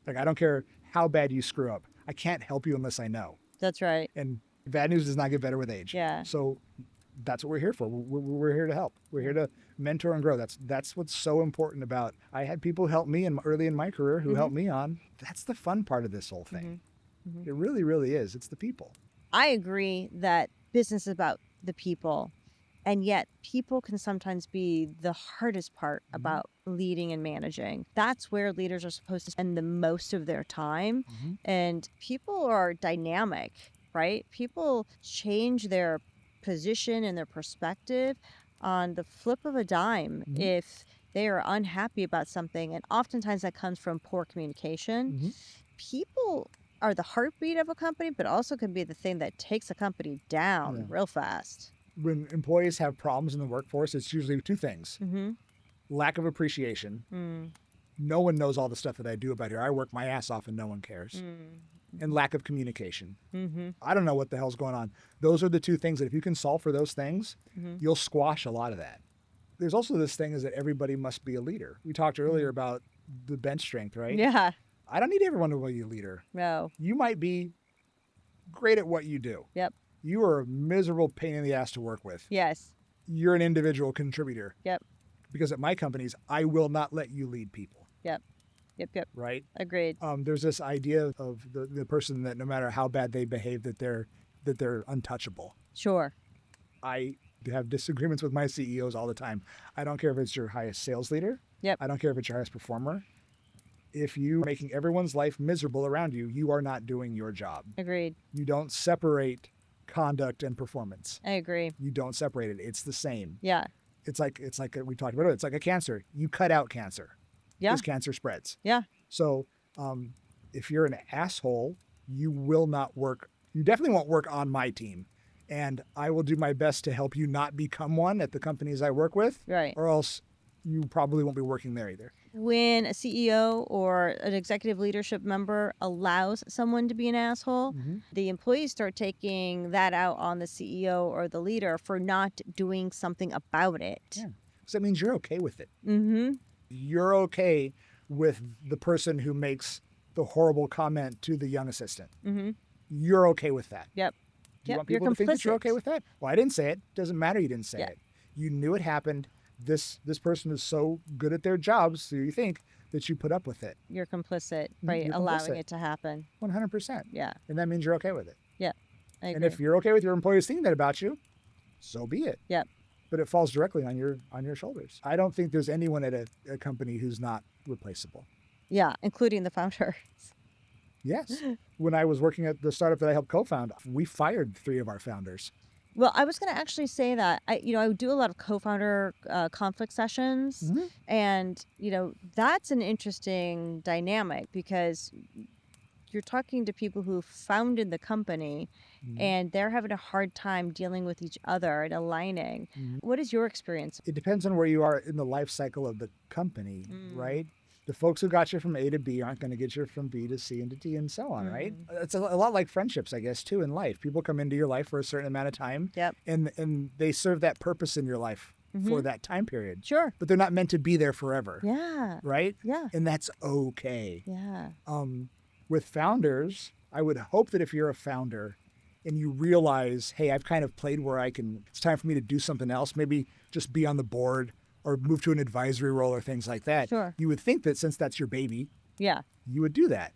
Speaker 2: Like, I don't care how bad you screw up. I can't help you unless I know.
Speaker 1: That's right.
Speaker 2: And bad news does not get better with age.
Speaker 1: Yeah.
Speaker 2: So that's what we're here for. We're here to help. We're here to mentor and grow. That's what's so important about. I had people help me early in my career who helped me on. That's the fun part of this whole thing. It really, really is. It's the people.
Speaker 1: I agree that business is about the people, and yet people can sometimes be the hardest part about leading and managing. That's where leaders are supposed to spend the most of their time. And people are dynamic, right? People change their position and their perspective on the flip of a dime if they are unhappy about something. And oftentimes that comes from poor communication. People are the heartbeat of a company, but also can be the thing that takes a company down real fast.
Speaker 2: When employees have problems in the workforce, it's usually two things. Lack of appreciation. No one knows all the stuff that I do about here. I work my ass off and no one cares. And lack of communication. I don't know what the hell's going on. Those are the two things that if you can solve for those things, you'll squash a lot of that. There's also this thing is that everybody must be a leader. We talked earlier about the bench strength, right?
Speaker 1: Yeah.
Speaker 2: I don't need everyone to be a leader.
Speaker 1: No.
Speaker 2: You might be great at what you do.
Speaker 1: Yep.
Speaker 2: You are a miserable pain in the ass to work with.
Speaker 1: Yes.
Speaker 2: You're an individual contributor.
Speaker 1: Yep.
Speaker 2: Because at my companies, I will not let you lead people.
Speaker 1: Yep.
Speaker 2: Right?
Speaker 1: Agreed.
Speaker 2: There's this idea of the person that no matter how bad they behave, that they're untouchable.
Speaker 1: Sure.
Speaker 2: I have disagreements with my CEOs all the time. I don't care if it's your highest sales leader.
Speaker 1: Yep.
Speaker 2: I don't care if it's your highest performer. If you're making everyone's life miserable around you, you are not doing your job.
Speaker 1: Agreed.
Speaker 2: You don't separate conduct and performance.
Speaker 1: I agree.
Speaker 2: You don't separate it. It's the same.
Speaker 1: Yeah.
Speaker 2: It's like we talked about it. It's like a cancer. You cut out cancer.
Speaker 1: Yeah.
Speaker 2: Because cancer spreads.
Speaker 1: Yeah.
Speaker 2: So if you're an asshole, you will not work. You definitely won't work on my team. And I will do my best to help you not become one at the companies I work with.
Speaker 1: Right.
Speaker 2: Or else you probably won't be working there either.
Speaker 1: When a CEO or an executive leadership member allows someone to be an asshole, the employees start taking that out on the CEO or the leader for not doing something about it.
Speaker 2: Yeah. So that means you're okay with it. You're okay with the person who makes the horrible comment to the young assistant. You're okay with that.
Speaker 1: Yep.
Speaker 2: Do you want people to think that you're okay with that? Well, I didn't say it. Doesn't matter you didn't say it. You knew it happened. This person is so good at their jobs, so you think that you put up with it.
Speaker 1: You're complicit by allowing it to happen.
Speaker 2: 100%.
Speaker 1: Yeah.
Speaker 2: And that means you're okay with it.
Speaker 1: Yeah. I agree.
Speaker 2: And if you're okay with your employees thinking that about you, so be it.
Speaker 1: Yep.
Speaker 2: But it falls directly on your shoulders. I don't think there's anyone at a company who's not replaceable.
Speaker 1: Yeah, including the founders.
Speaker 2: Yes. When I was working at the startup that I helped co-found, we fired 3 of our founders.
Speaker 1: Well, I was going to actually say that I do a lot of co-founder conflict sessions, and that's an interesting dynamic because you're talking to people who founded the company, and they're having a hard time dealing with each other and aligning. What is your experience?
Speaker 2: It depends on where you are in the life cycle of the company, right? The folks who got you from A to B aren't going to get you from B to C and to D and so on, right? It's a lot like friendships, I guess, too, in life. People come into your life for a certain amount of time, and they serve that purpose in your life for that time period.
Speaker 1: Sure.
Speaker 2: But they're not meant to be there forever.
Speaker 1: Yeah.
Speaker 2: Right?
Speaker 1: Yeah.
Speaker 2: And that's okay.
Speaker 1: Yeah.
Speaker 2: With founders, I would hope that if you're a founder and you realize, hey, I've kind of played where it's time for me to do something else, maybe just be on the board or move to an advisory role or things like that.
Speaker 1: Sure.
Speaker 2: You would think that since that's your baby,
Speaker 1: yeah,
Speaker 2: you would do that.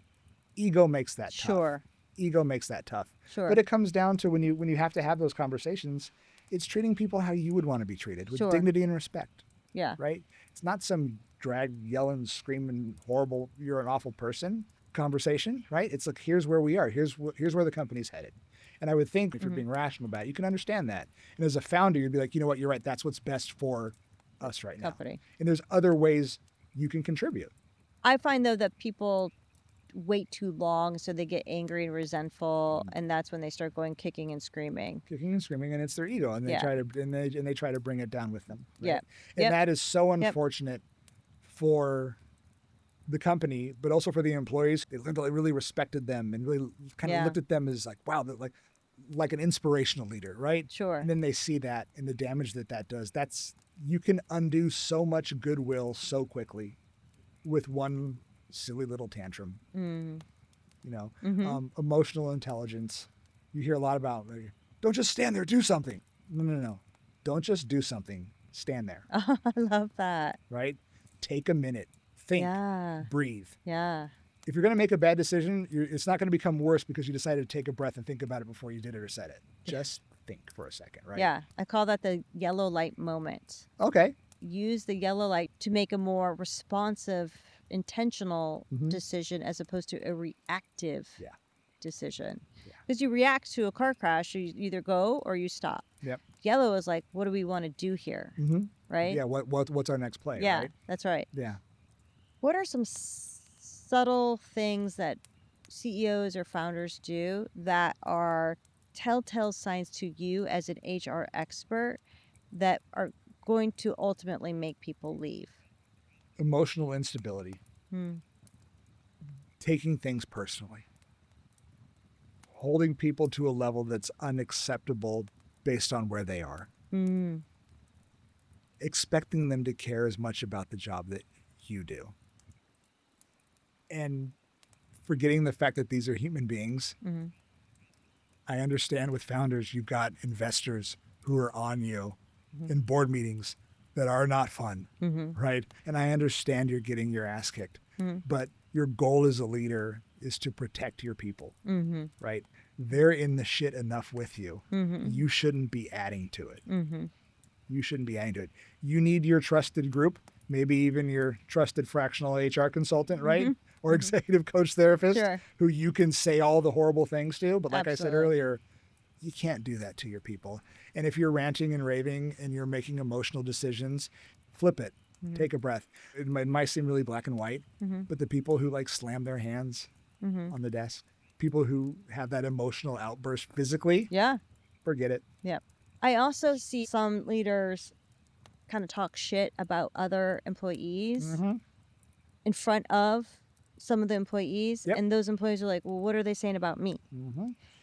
Speaker 2: Ego makes that tough.
Speaker 1: Sure.
Speaker 2: Ego makes that tough.
Speaker 1: Sure.
Speaker 2: But it comes down to when you have to have those conversations, it's treating people how you would want to be treated, with dignity and respect.
Speaker 1: Yeah.
Speaker 2: Right? It's not some drag, yelling, screaming, horrible, you're an awful person conversation, right? It's like, here's where we are. Here's where the company's headed. And I would think if you're being rational about it, you can understand that. And as a founder, you'd be like, you know what, you're right. That's what's best for us right now.
Speaker 1: Company.
Speaker 2: And there's other ways you can contribute.
Speaker 1: I find, though, that people wait too long, so they get angry and resentful, and that's when they start going kicking and screaming.
Speaker 2: And it's their ego, and they try to and they try to bring it down with them. Right?
Speaker 1: Yeah,
Speaker 2: and that is so unfortunate for the company, but also for the employees. They really respected them and really kind of looked at them as like, wow, like an inspirational leader, right?
Speaker 1: Sure.
Speaker 2: And then they see that and the damage that does. You can undo so much goodwill so quickly with one silly little tantrum. Emotional intelligence. You hear a lot about, like, don't just stand there, do something. No. Don't just do something. Stand there.
Speaker 1: Oh, I love that.
Speaker 2: Right? Take a minute. Think. Breathe.
Speaker 1: Yeah.
Speaker 2: If you're going to make a bad decision, it's not going to become worse because you decided to take a breath and think about it before you did it or said it. Just think for a second, right?
Speaker 1: Yeah. I call that the yellow light moment.
Speaker 2: Okay.
Speaker 1: Use the yellow light to make a more responsive, intentional decision as opposed to a reactive decision. Because you react to a car crash, you either go or you stop.
Speaker 2: Yep.
Speaker 1: Yellow is like, what do we want to do here? Right?
Speaker 2: Yeah. What's our next play?
Speaker 1: Yeah,
Speaker 2: right?
Speaker 1: That's right.
Speaker 2: Yeah.
Speaker 1: What are some subtle things that CEOs or founders do that are telltale signs to you as an HR expert that are going to ultimately make people leave?
Speaker 2: Emotional instability. Taking things personally. Holding people to a level that's unacceptable based on where they are. Expecting them to care as much about the job that you do. And forgetting the fact that these are human beings. I understand with founders, you've got investors who are on you in board meetings that are not fun, right? And I understand you're getting your ass kicked, but your goal as a leader is to protect your people, right? They're in the shit enough with you. You shouldn't be adding to it. You shouldn't be adding to it. You need your trusted group, maybe even your trusted fractional HR consultant, right? Or executive coach therapist who you can say all the horrible things to. But like I said earlier, you can't do that to your people. And if you're ranting and raving and you're making emotional decisions, flip it. Take a breath. It might seem really black and white, but the people who like slam their hands on the desk, people who have that emotional outburst physically, forget it.
Speaker 1: Yeah. I also see some leaders kind of talk shit about other employees in front of some of the employees, and those employees are like, well, what are they saying about me?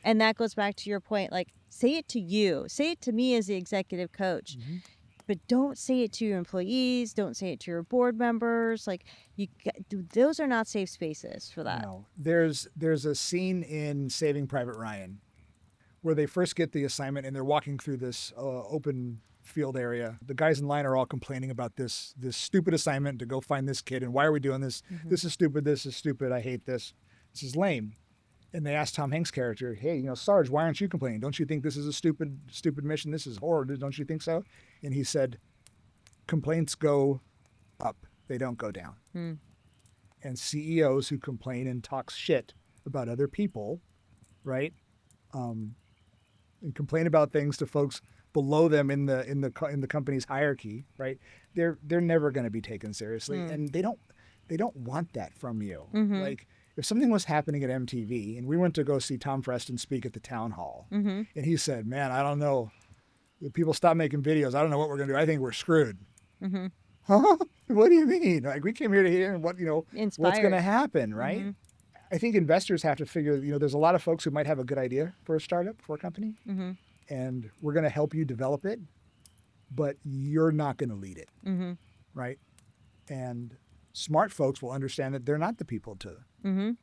Speaker 1: And that goes back to your point, like, say it to you, say it to me as the executive coach, but don't say it to your employees, don't say it to your board members. Like, those are not safe spaces for that.
Speaker 2: No. There's a scene in Saving Private Ryan where they first get the assignment and they're walking through this open field area. The guys in line are all complaining about this stupid assignment to go find this kid, and why are we doing this? This is stupid, I hate this is lame. And they asked Tom Hanks' character, hey, Sarge, why aren't you complaining? Don't you think this is a stupid mission? This is horrible, don't you think so? And he said, complaints go up, they don't go down. And CEOs who complain and talk shit about other people, right, and complain about things to folks below them in the company's hierarchy, right? They're never going to be taken seriously, and they don't want that from you. Like, if something was happening at MTV and we went to go see Tom Freston speak at the town hall, and he said, "Man, I don't know, if people stop making videos, I don't know what we're going to do. I think we're screwed." Huh? What do you mean? Like, we came here to hear what's going to happen, right? I think investors have to figure, there's a lot of folks who might have a good idea for a startup, for a company. And we're going to help you develop it, but you're not going to lead it, right? And smart folks will understand that they're not the people to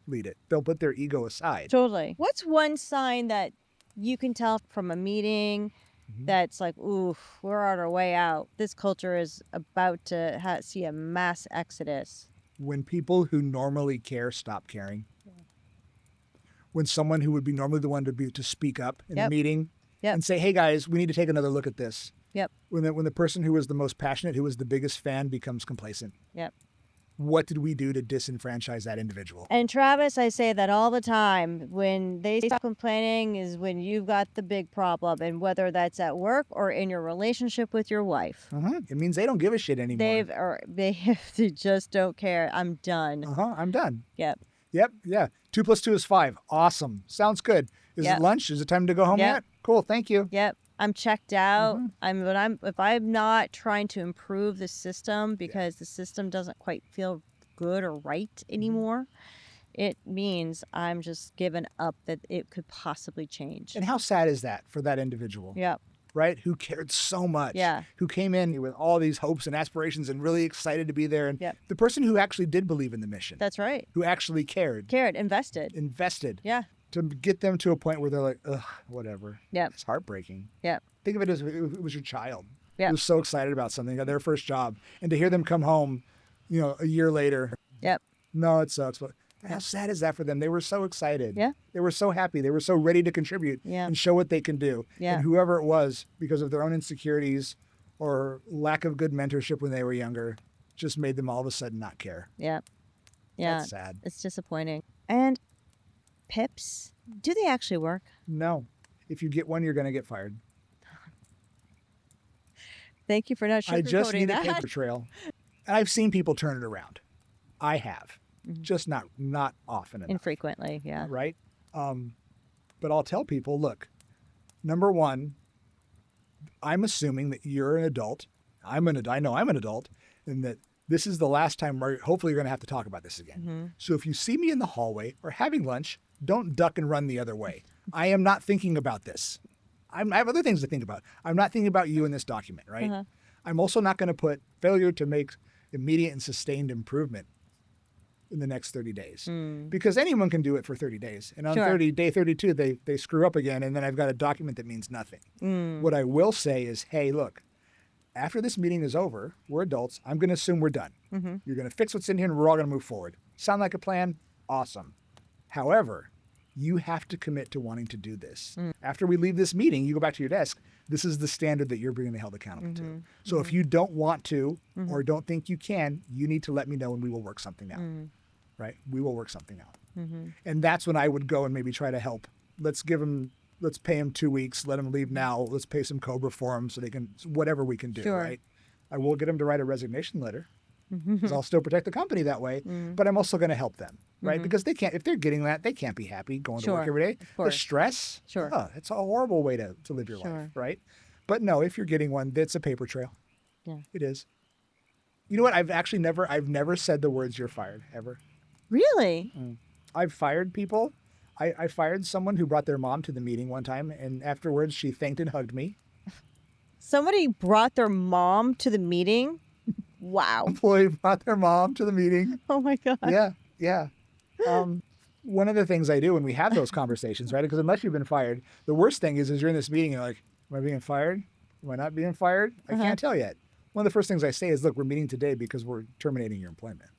Speaker 2: lead it. They'll put their ego aside.
Speaker 1: Totally. What's one sign that you can tell from a meeting that's like, ooh, we're on our way out? This culture is about to see a mass exodus.
Speaker 2: When people who normally care stop caring. When someone who would be normally the one to speak up in a meeting and say, hey guys, we need to take another look at this. When the person who was the most passionate, who was the biggest fan, becomes complacent. What did we do to disenfranchise that individual?
Speaker 1: And Travis, I say that all the time. When they stop complaining is when you've got the big problem, and whether that's at work or in your relationship with your wife.
Speaker 2: It means they don't give a shit anymore.
Speaker 1: They just don't care. I'm done.
Speaker 2: I'm done.
Speaker 1: Yep.
Speaker 2: Yep. Yeah. 2 + 2 is 5. Awesome. Sounds good. Is it lunch? Is it time to go home yet? Cool. Thank you.
Speaker 1: Yep. I'm checked out. If I'm not trying to improve the system because the system doesn't quite feel good or right anymore, it means I'm just giving up that it could possibly change.
Speaker 2: And how sad is that for that individual?
Speaker 1: Yep.
Speaker 2: Right? Who cared so much.
Speaker 1: Yeah.
Speaker 2: Who came in with all these hopes and aspirations and really excited to be there. And the person who actually did believe in the mission.
Speaker 1: That's right.
Speaker 2: Who actually cared.
Speaker 1: Invested. Yeah.
Speaker 2: To get them to a point where they're like, ugh, whatever.
Speaker 1: Yep.
Speaker 2: It's heartbreaking.
Speaker 1: Yep.
Speaker 2: Think of it as if it was your child.
Speaker 1: Yep.
Speaker 2: Who was so excited about something, got their first job. And to hear them come home, a year later.
Speaker 1: Yep.
Speaker 2: No, it sucks. But how sad is that for them? They were so excited.
Speaker 1: Yeah.
Speaker 2: They were so happy. They were so ready to contribute and show what they can do.
Speaker 1: Yeah.
Speaker 2: And whoever it was, because of their own insecurities or lack of good mentorship when they were younger, just made them all of a sudden not care.
Speaker 1: Yeah. Yeah.
Speaker 2: That's sad.
Speaker 1: It's disappointing. And PIPs, do they actually work?
Speaker 2: No. If you get one, you're going to get fired.
Speaker 1: Thank you for not sugarcoating that.
Speaker 2: I just need a paper trail. And I've seen people turn it around. I have. Just not often enough.
Speaker 1: Infrequently, yeah.
Speaker 2: Right? But I'll tell people, look, number one, I'm assuming that you're an adult. I know I'm an adult, and that this is the last time hopefully you're going to have to talk about this again. So if you see me in the hallway or having lunch, don't duck and run the other way. I am not thinking about this. I have other things to think about. I'm not thinking about you in this document, right? I'm also not going to put failure to make immediate and sustained improvement in the next 30 days because anyone can do it for 30 days. And on day 32, they screw up again. And then I've got a document that means nothing. What I will say is, hey, look, after this meeting is over, we're adults. I'm going to assume we're done. You're going to fix what's in here and we're all going to move forward. Sound like a plan? Awesome. However, you have to commit to wanting to do this. After we leave this meeting, you go back to your desk. This is the standard that you're being held accountable to. So if you don't want to or don't think you can, you need to let me know and we will work something out. Right? We will work something out. And that's when I would go and maybe try to help. Let's pay them 2 weeks. Let them leave now. Let's pay some COBRA for them so they can, whatever we can do, right? I will get them to write a resignation letter because I'll still protect the company that way, but I'm also going to help them, right? Because they can't, if they're getting that, they can't be happy going to work every day. The stress, it's a horrible way to live your life, right? But no, if you're getting one, it's a paper trail. Yeah. It is. You know what? I've never said the words "you're fired" ever.
Speaker 1: Really?
Speaker 2: I've fired people. I fired someone who brought their mom to the meeting one time, and afterwards she thanked and hugged me.
Speaker 1: Somebody brought their mom to the meeting? Wow.
Speaker 2: Employee brought their mom to the meeting.
Speaker 1: Oh my God.
Speaker 2: Yeah. One of the things I do when we have those conversations, right? Because unless you've been fired, the worst thing is you're in this meeting and you're like, am I being fired? Am I not being fired? I can't tell yet. One of the first things I say is, look, we're meeting today because we're terminating your employment.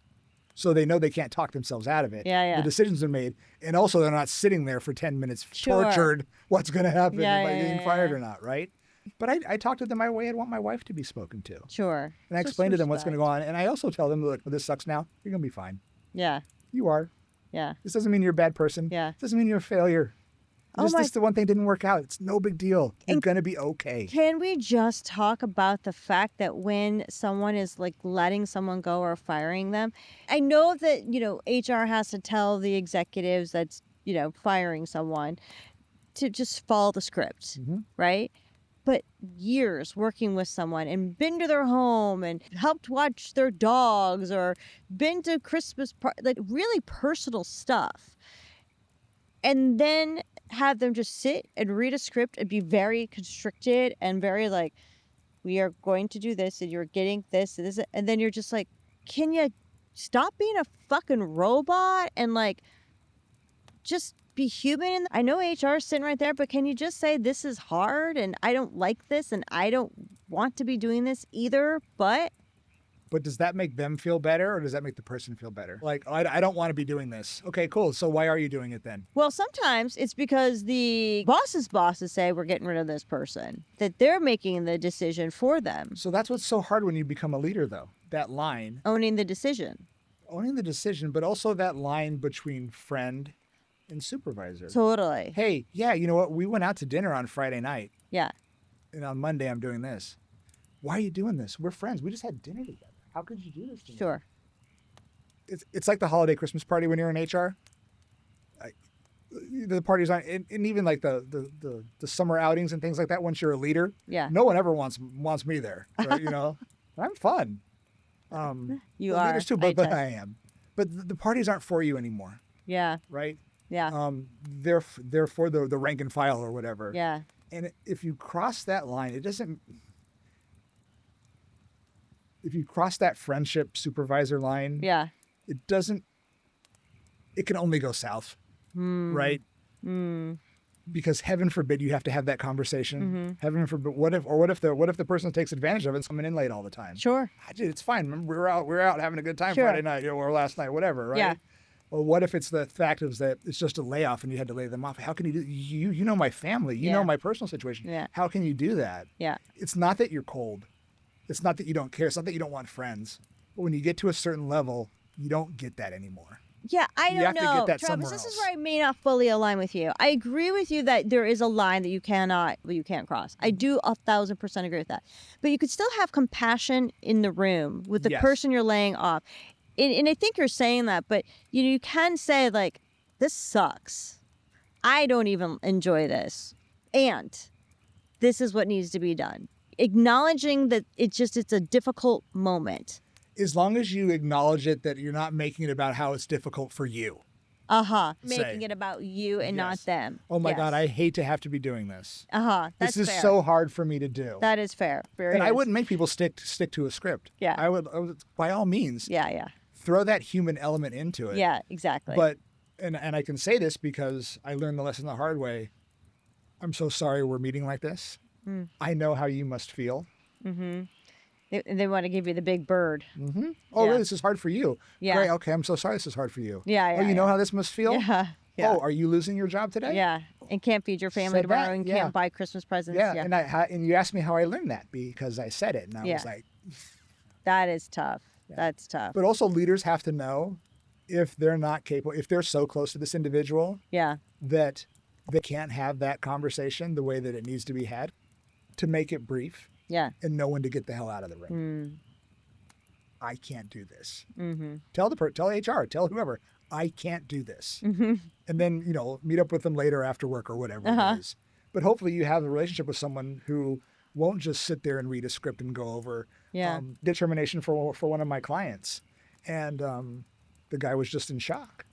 Speaker 2: So they know they can't talk themselves out of it. The decisions are made. And also they're not sitting there for 10 minutes tortured what's going to happen by getting fired or not, right? But I talk to them my way I'd want my wife to be spoken to.
Speaker 1: Sure.
Speaker 2: And I explain to them what's going to go on. And I also tell them, look, this sucks now. You're going to be fine.
Speaker 1: Yeah.
Speaker 2: You are.
Speaker 1: Yeah.
Speaker 2: This doesn't mean you're a bad person.
Speaker 1: Yeah.
Speaker 2: This doesn't mean you're a failure. This the one thing didn't work out. It's no big deal. You're going to be okay.
Speaker 1: Can we just talk about the fact that when someone is like letting someone go or firing them, I know that, HR has to tell the executives that's, firing someone to just follow the script, right? But years working with someone and been to their home and helped watch their dogs or been to Christmas like really personal stuff. And then have them just sit and read a script and be very constricted and very like, we are going to do this and you're getting this and this. And then you're just like, can you stop being a fucking robot and like just be human? I know HR is sitting right there, but can you just say this is hard and I don't like this and I don't want to be doing this either, But
Speaker 2: does that make them feel better or does that make the person feel better? Like, I don't want to be doing this. Okay, cool. So why are you doing it then?
Speaker 1: Well, sometimes it's because the bosses say we're getting rid of this person, that they're making the decision for them.
Speaker 2: So that's what's so hard when you become a leader, though. That line.
Speaker 1: Owning the decision,
Speaker 2: but also that line between friend and supervisor.
Speaker 1: Totally.
Speaker 2: Hey, yeah, you know what? We went out to dinner on Friday night.
Speaker 1: Yeah.
Speaker 2: And on Monday, I'm doing this. Why are you doing this? We're friends. We just had dinner together. How could you do this to me?
Speaker 1: Sure.
Speaker 2: It's like the holiday Christmas party when you're in HR. The parties aren't, and even like the summer outings and things like that. Once you're a leader, no one ever wants me there. Right? I'm fun.
Speaker 1: You
Speaker 2: the
Speaker 1: are
Speaker 2: leaders too, but I am. But the parties aren't for you anymore.
Speaker 1: Yeah.
Speaker 2: Right.
Speaker 1: Yeah.
Speaker 2: They're for the rank and file or whatever.
Speaker 1: Yeah.
Speaker 2: And if you cross that line, it doesn't. If you cross that friendship supervisor line, it doesn't. It can only go south. Right? Because heaven forbid you have to have that conversation. Heaven forbid. What if the person takes advantage of it and coming in late all the time?
Speaker 1: Sure.
Speaker 2: It's fine. Remember, we were out having a good time Friday night, or last night, whatever, right? Yeah. Or what if it's the fact is that it's just a layoff and you had to lay them off? How can you do? You know my family. You know my personal situation. Yeah. How can you do that? Yeah. It's not that you're cold. It's not that you don't care. It's not that you don't want friends. But when you get to a certain level, you don't get that anymore.
Speaker 1: Yeah, I don't know, Travis. This is where I may not fully align with you. I agree with you that there is a line that you can't cross. I do 1,000% agree with that. But you could still have compassion in the room with the person you're laying off. And I think you're saying that, but you can say like, this sucks. I don't even enjoy this. And this is what needs to be done. Acknowledging that it's a difficult moment.
Speaker 2: As long as you acknowledge it, that you're not making it about how it's difficult for you.
Speaker 1: Making it about you and not them.
Speaker 2: Oh my God, I hate to have to be doing this.
Speaker 1: That's
Speaker 2: this is
Speaker 1: fair.
Speaker 2: so hard for me to do.
Speaker 1: That is fair.
Speaker 2: I wouldn't make people stick to a script.
Speaker 1: Yeah.
Speaker 2: I would by all means.
Speaker 1: Yeah.
Speaker 2: Throw that human element into it.
Speaker 1: Yeah, exactly.
Speaker 2: But and I can say this because I learned the lesson the hard way. I'm so sorry we're meeting like this. I know how you must feel. Mm-hmm.
Speaker 1: They want to give you the big bird.
Speaker 2: Mm-hmm. Oh, really? This is hard for you.
Speaker 1: Yeah.
Speaker 2: Great. Okay, I'm so sorry this is hard for you.
Speaker 1: Yeah.
Speaker 2: Oh, you know how this must feel?
Speaker 1: Yeah.
Speaker 2: Oh, are you losing your job today?
Speaker 1: Yeah. And can't feed your family tomorrow and can't buy Christmas presents.
Speaker 2: Yeah. And you asked me how I learned that because I said it. And I was like...
Speaker 1: That is tough. Yeah. That's tough.
Speaker 2: But also leaders have to know if they're not capable, if they're so close to this individual that they can't have that conversation the way that it needs to be had, to make it brief. Yeah. And know when to get the hell out of the room. I can't do this. Mm-hmm. Tell HR, tell whoever, I can't do this. Mm-hmm. And then, meet up with them later after work or whatever it is. But hopefully you have a relationship with someone who won't just sit there and read a script and go over determination for one of my clients. And the guy was just in shock.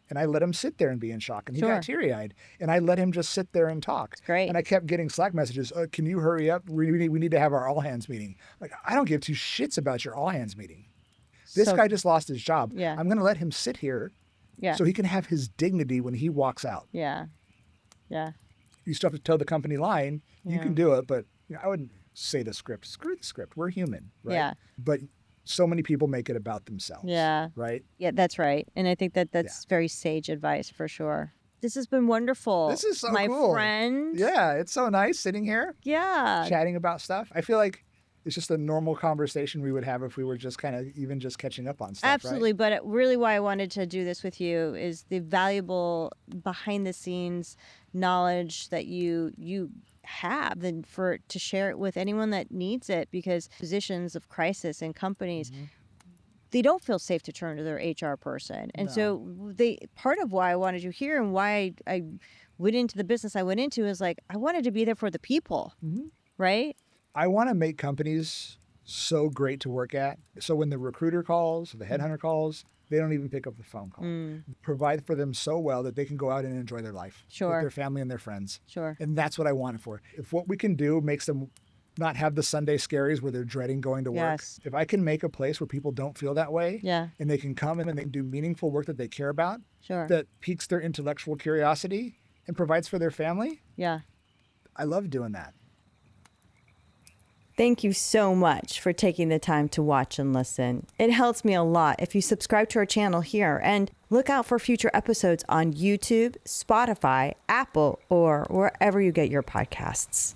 Speaker 2: And I let him sit there and be in shock. And he got teary-eyed. And I let him just sit there and talk. That's
Speaker 1: great.
Speaker 2: And I kept getting Slack messages. Can you hurry up? We need to have our all-hands meeting. Like, I don't give two shits about your all-hands meeting. This guy just lost his job. Yeah. I'm going to let him sit here so he can have his dignity when he walks out.
Speaker 1: Yeah. Yeah.
Speaker 2: You still have to toe the company line. You can do it, but I wouldn't say the script. Screw the script. We're human, right? Yeah. But so many people make it about themselves. Yeah. Right?
Speaker 1: Yeah, that's right. And I think that's very sage advice for sure. This has been wonderful.
Speaker 2: This is so
Speaker 1: cool.
Speaker 2: My
Speaker 1: friend.
Speaker 2: Yeah, it's so nice sitting here.
Speaker 1: Yeah.
Speaker 2: Chatting about stuff. I feel like it's just a normal conversation we would have if we were just kind of even just catching up on stuff.
Speaker 1: Absolutely.
Speaker 2: Right?
Speaker 1: But really why I wanted to do this with you is the valuable behind the scenes knowledge that you have and to share it with anyone that needs it, because positions of crisis in companies, they don't feel safe to turn to their HR person. And so part of why I wanted you here and why I went into the business I went into is like, I wanted to be there for the people, right?
Speaker 2: I want to make companies so great to work at. So when the recruiter calls, or the headhunter calls, they don't even pick up the phone call. Provide for them so well that they can go out and enjoy their life with their family and their friends. Sure. And that's what I want it for. If what we can do makes them not have the Sunday scaries where they're dreading going to work. If I can make a place where people don't feel that way, and they can come in and they can do meaningful work that they care about, that piques their intellectual curiosity and provides for their family, I love doing that.
Speaker 1: Thank you so much for taking the time to watch and listen. It helps me a lot if you subscribe to our channel here, and look out for future episodes on YouTube, Spotify, Apple, or wherever you get your podcasts.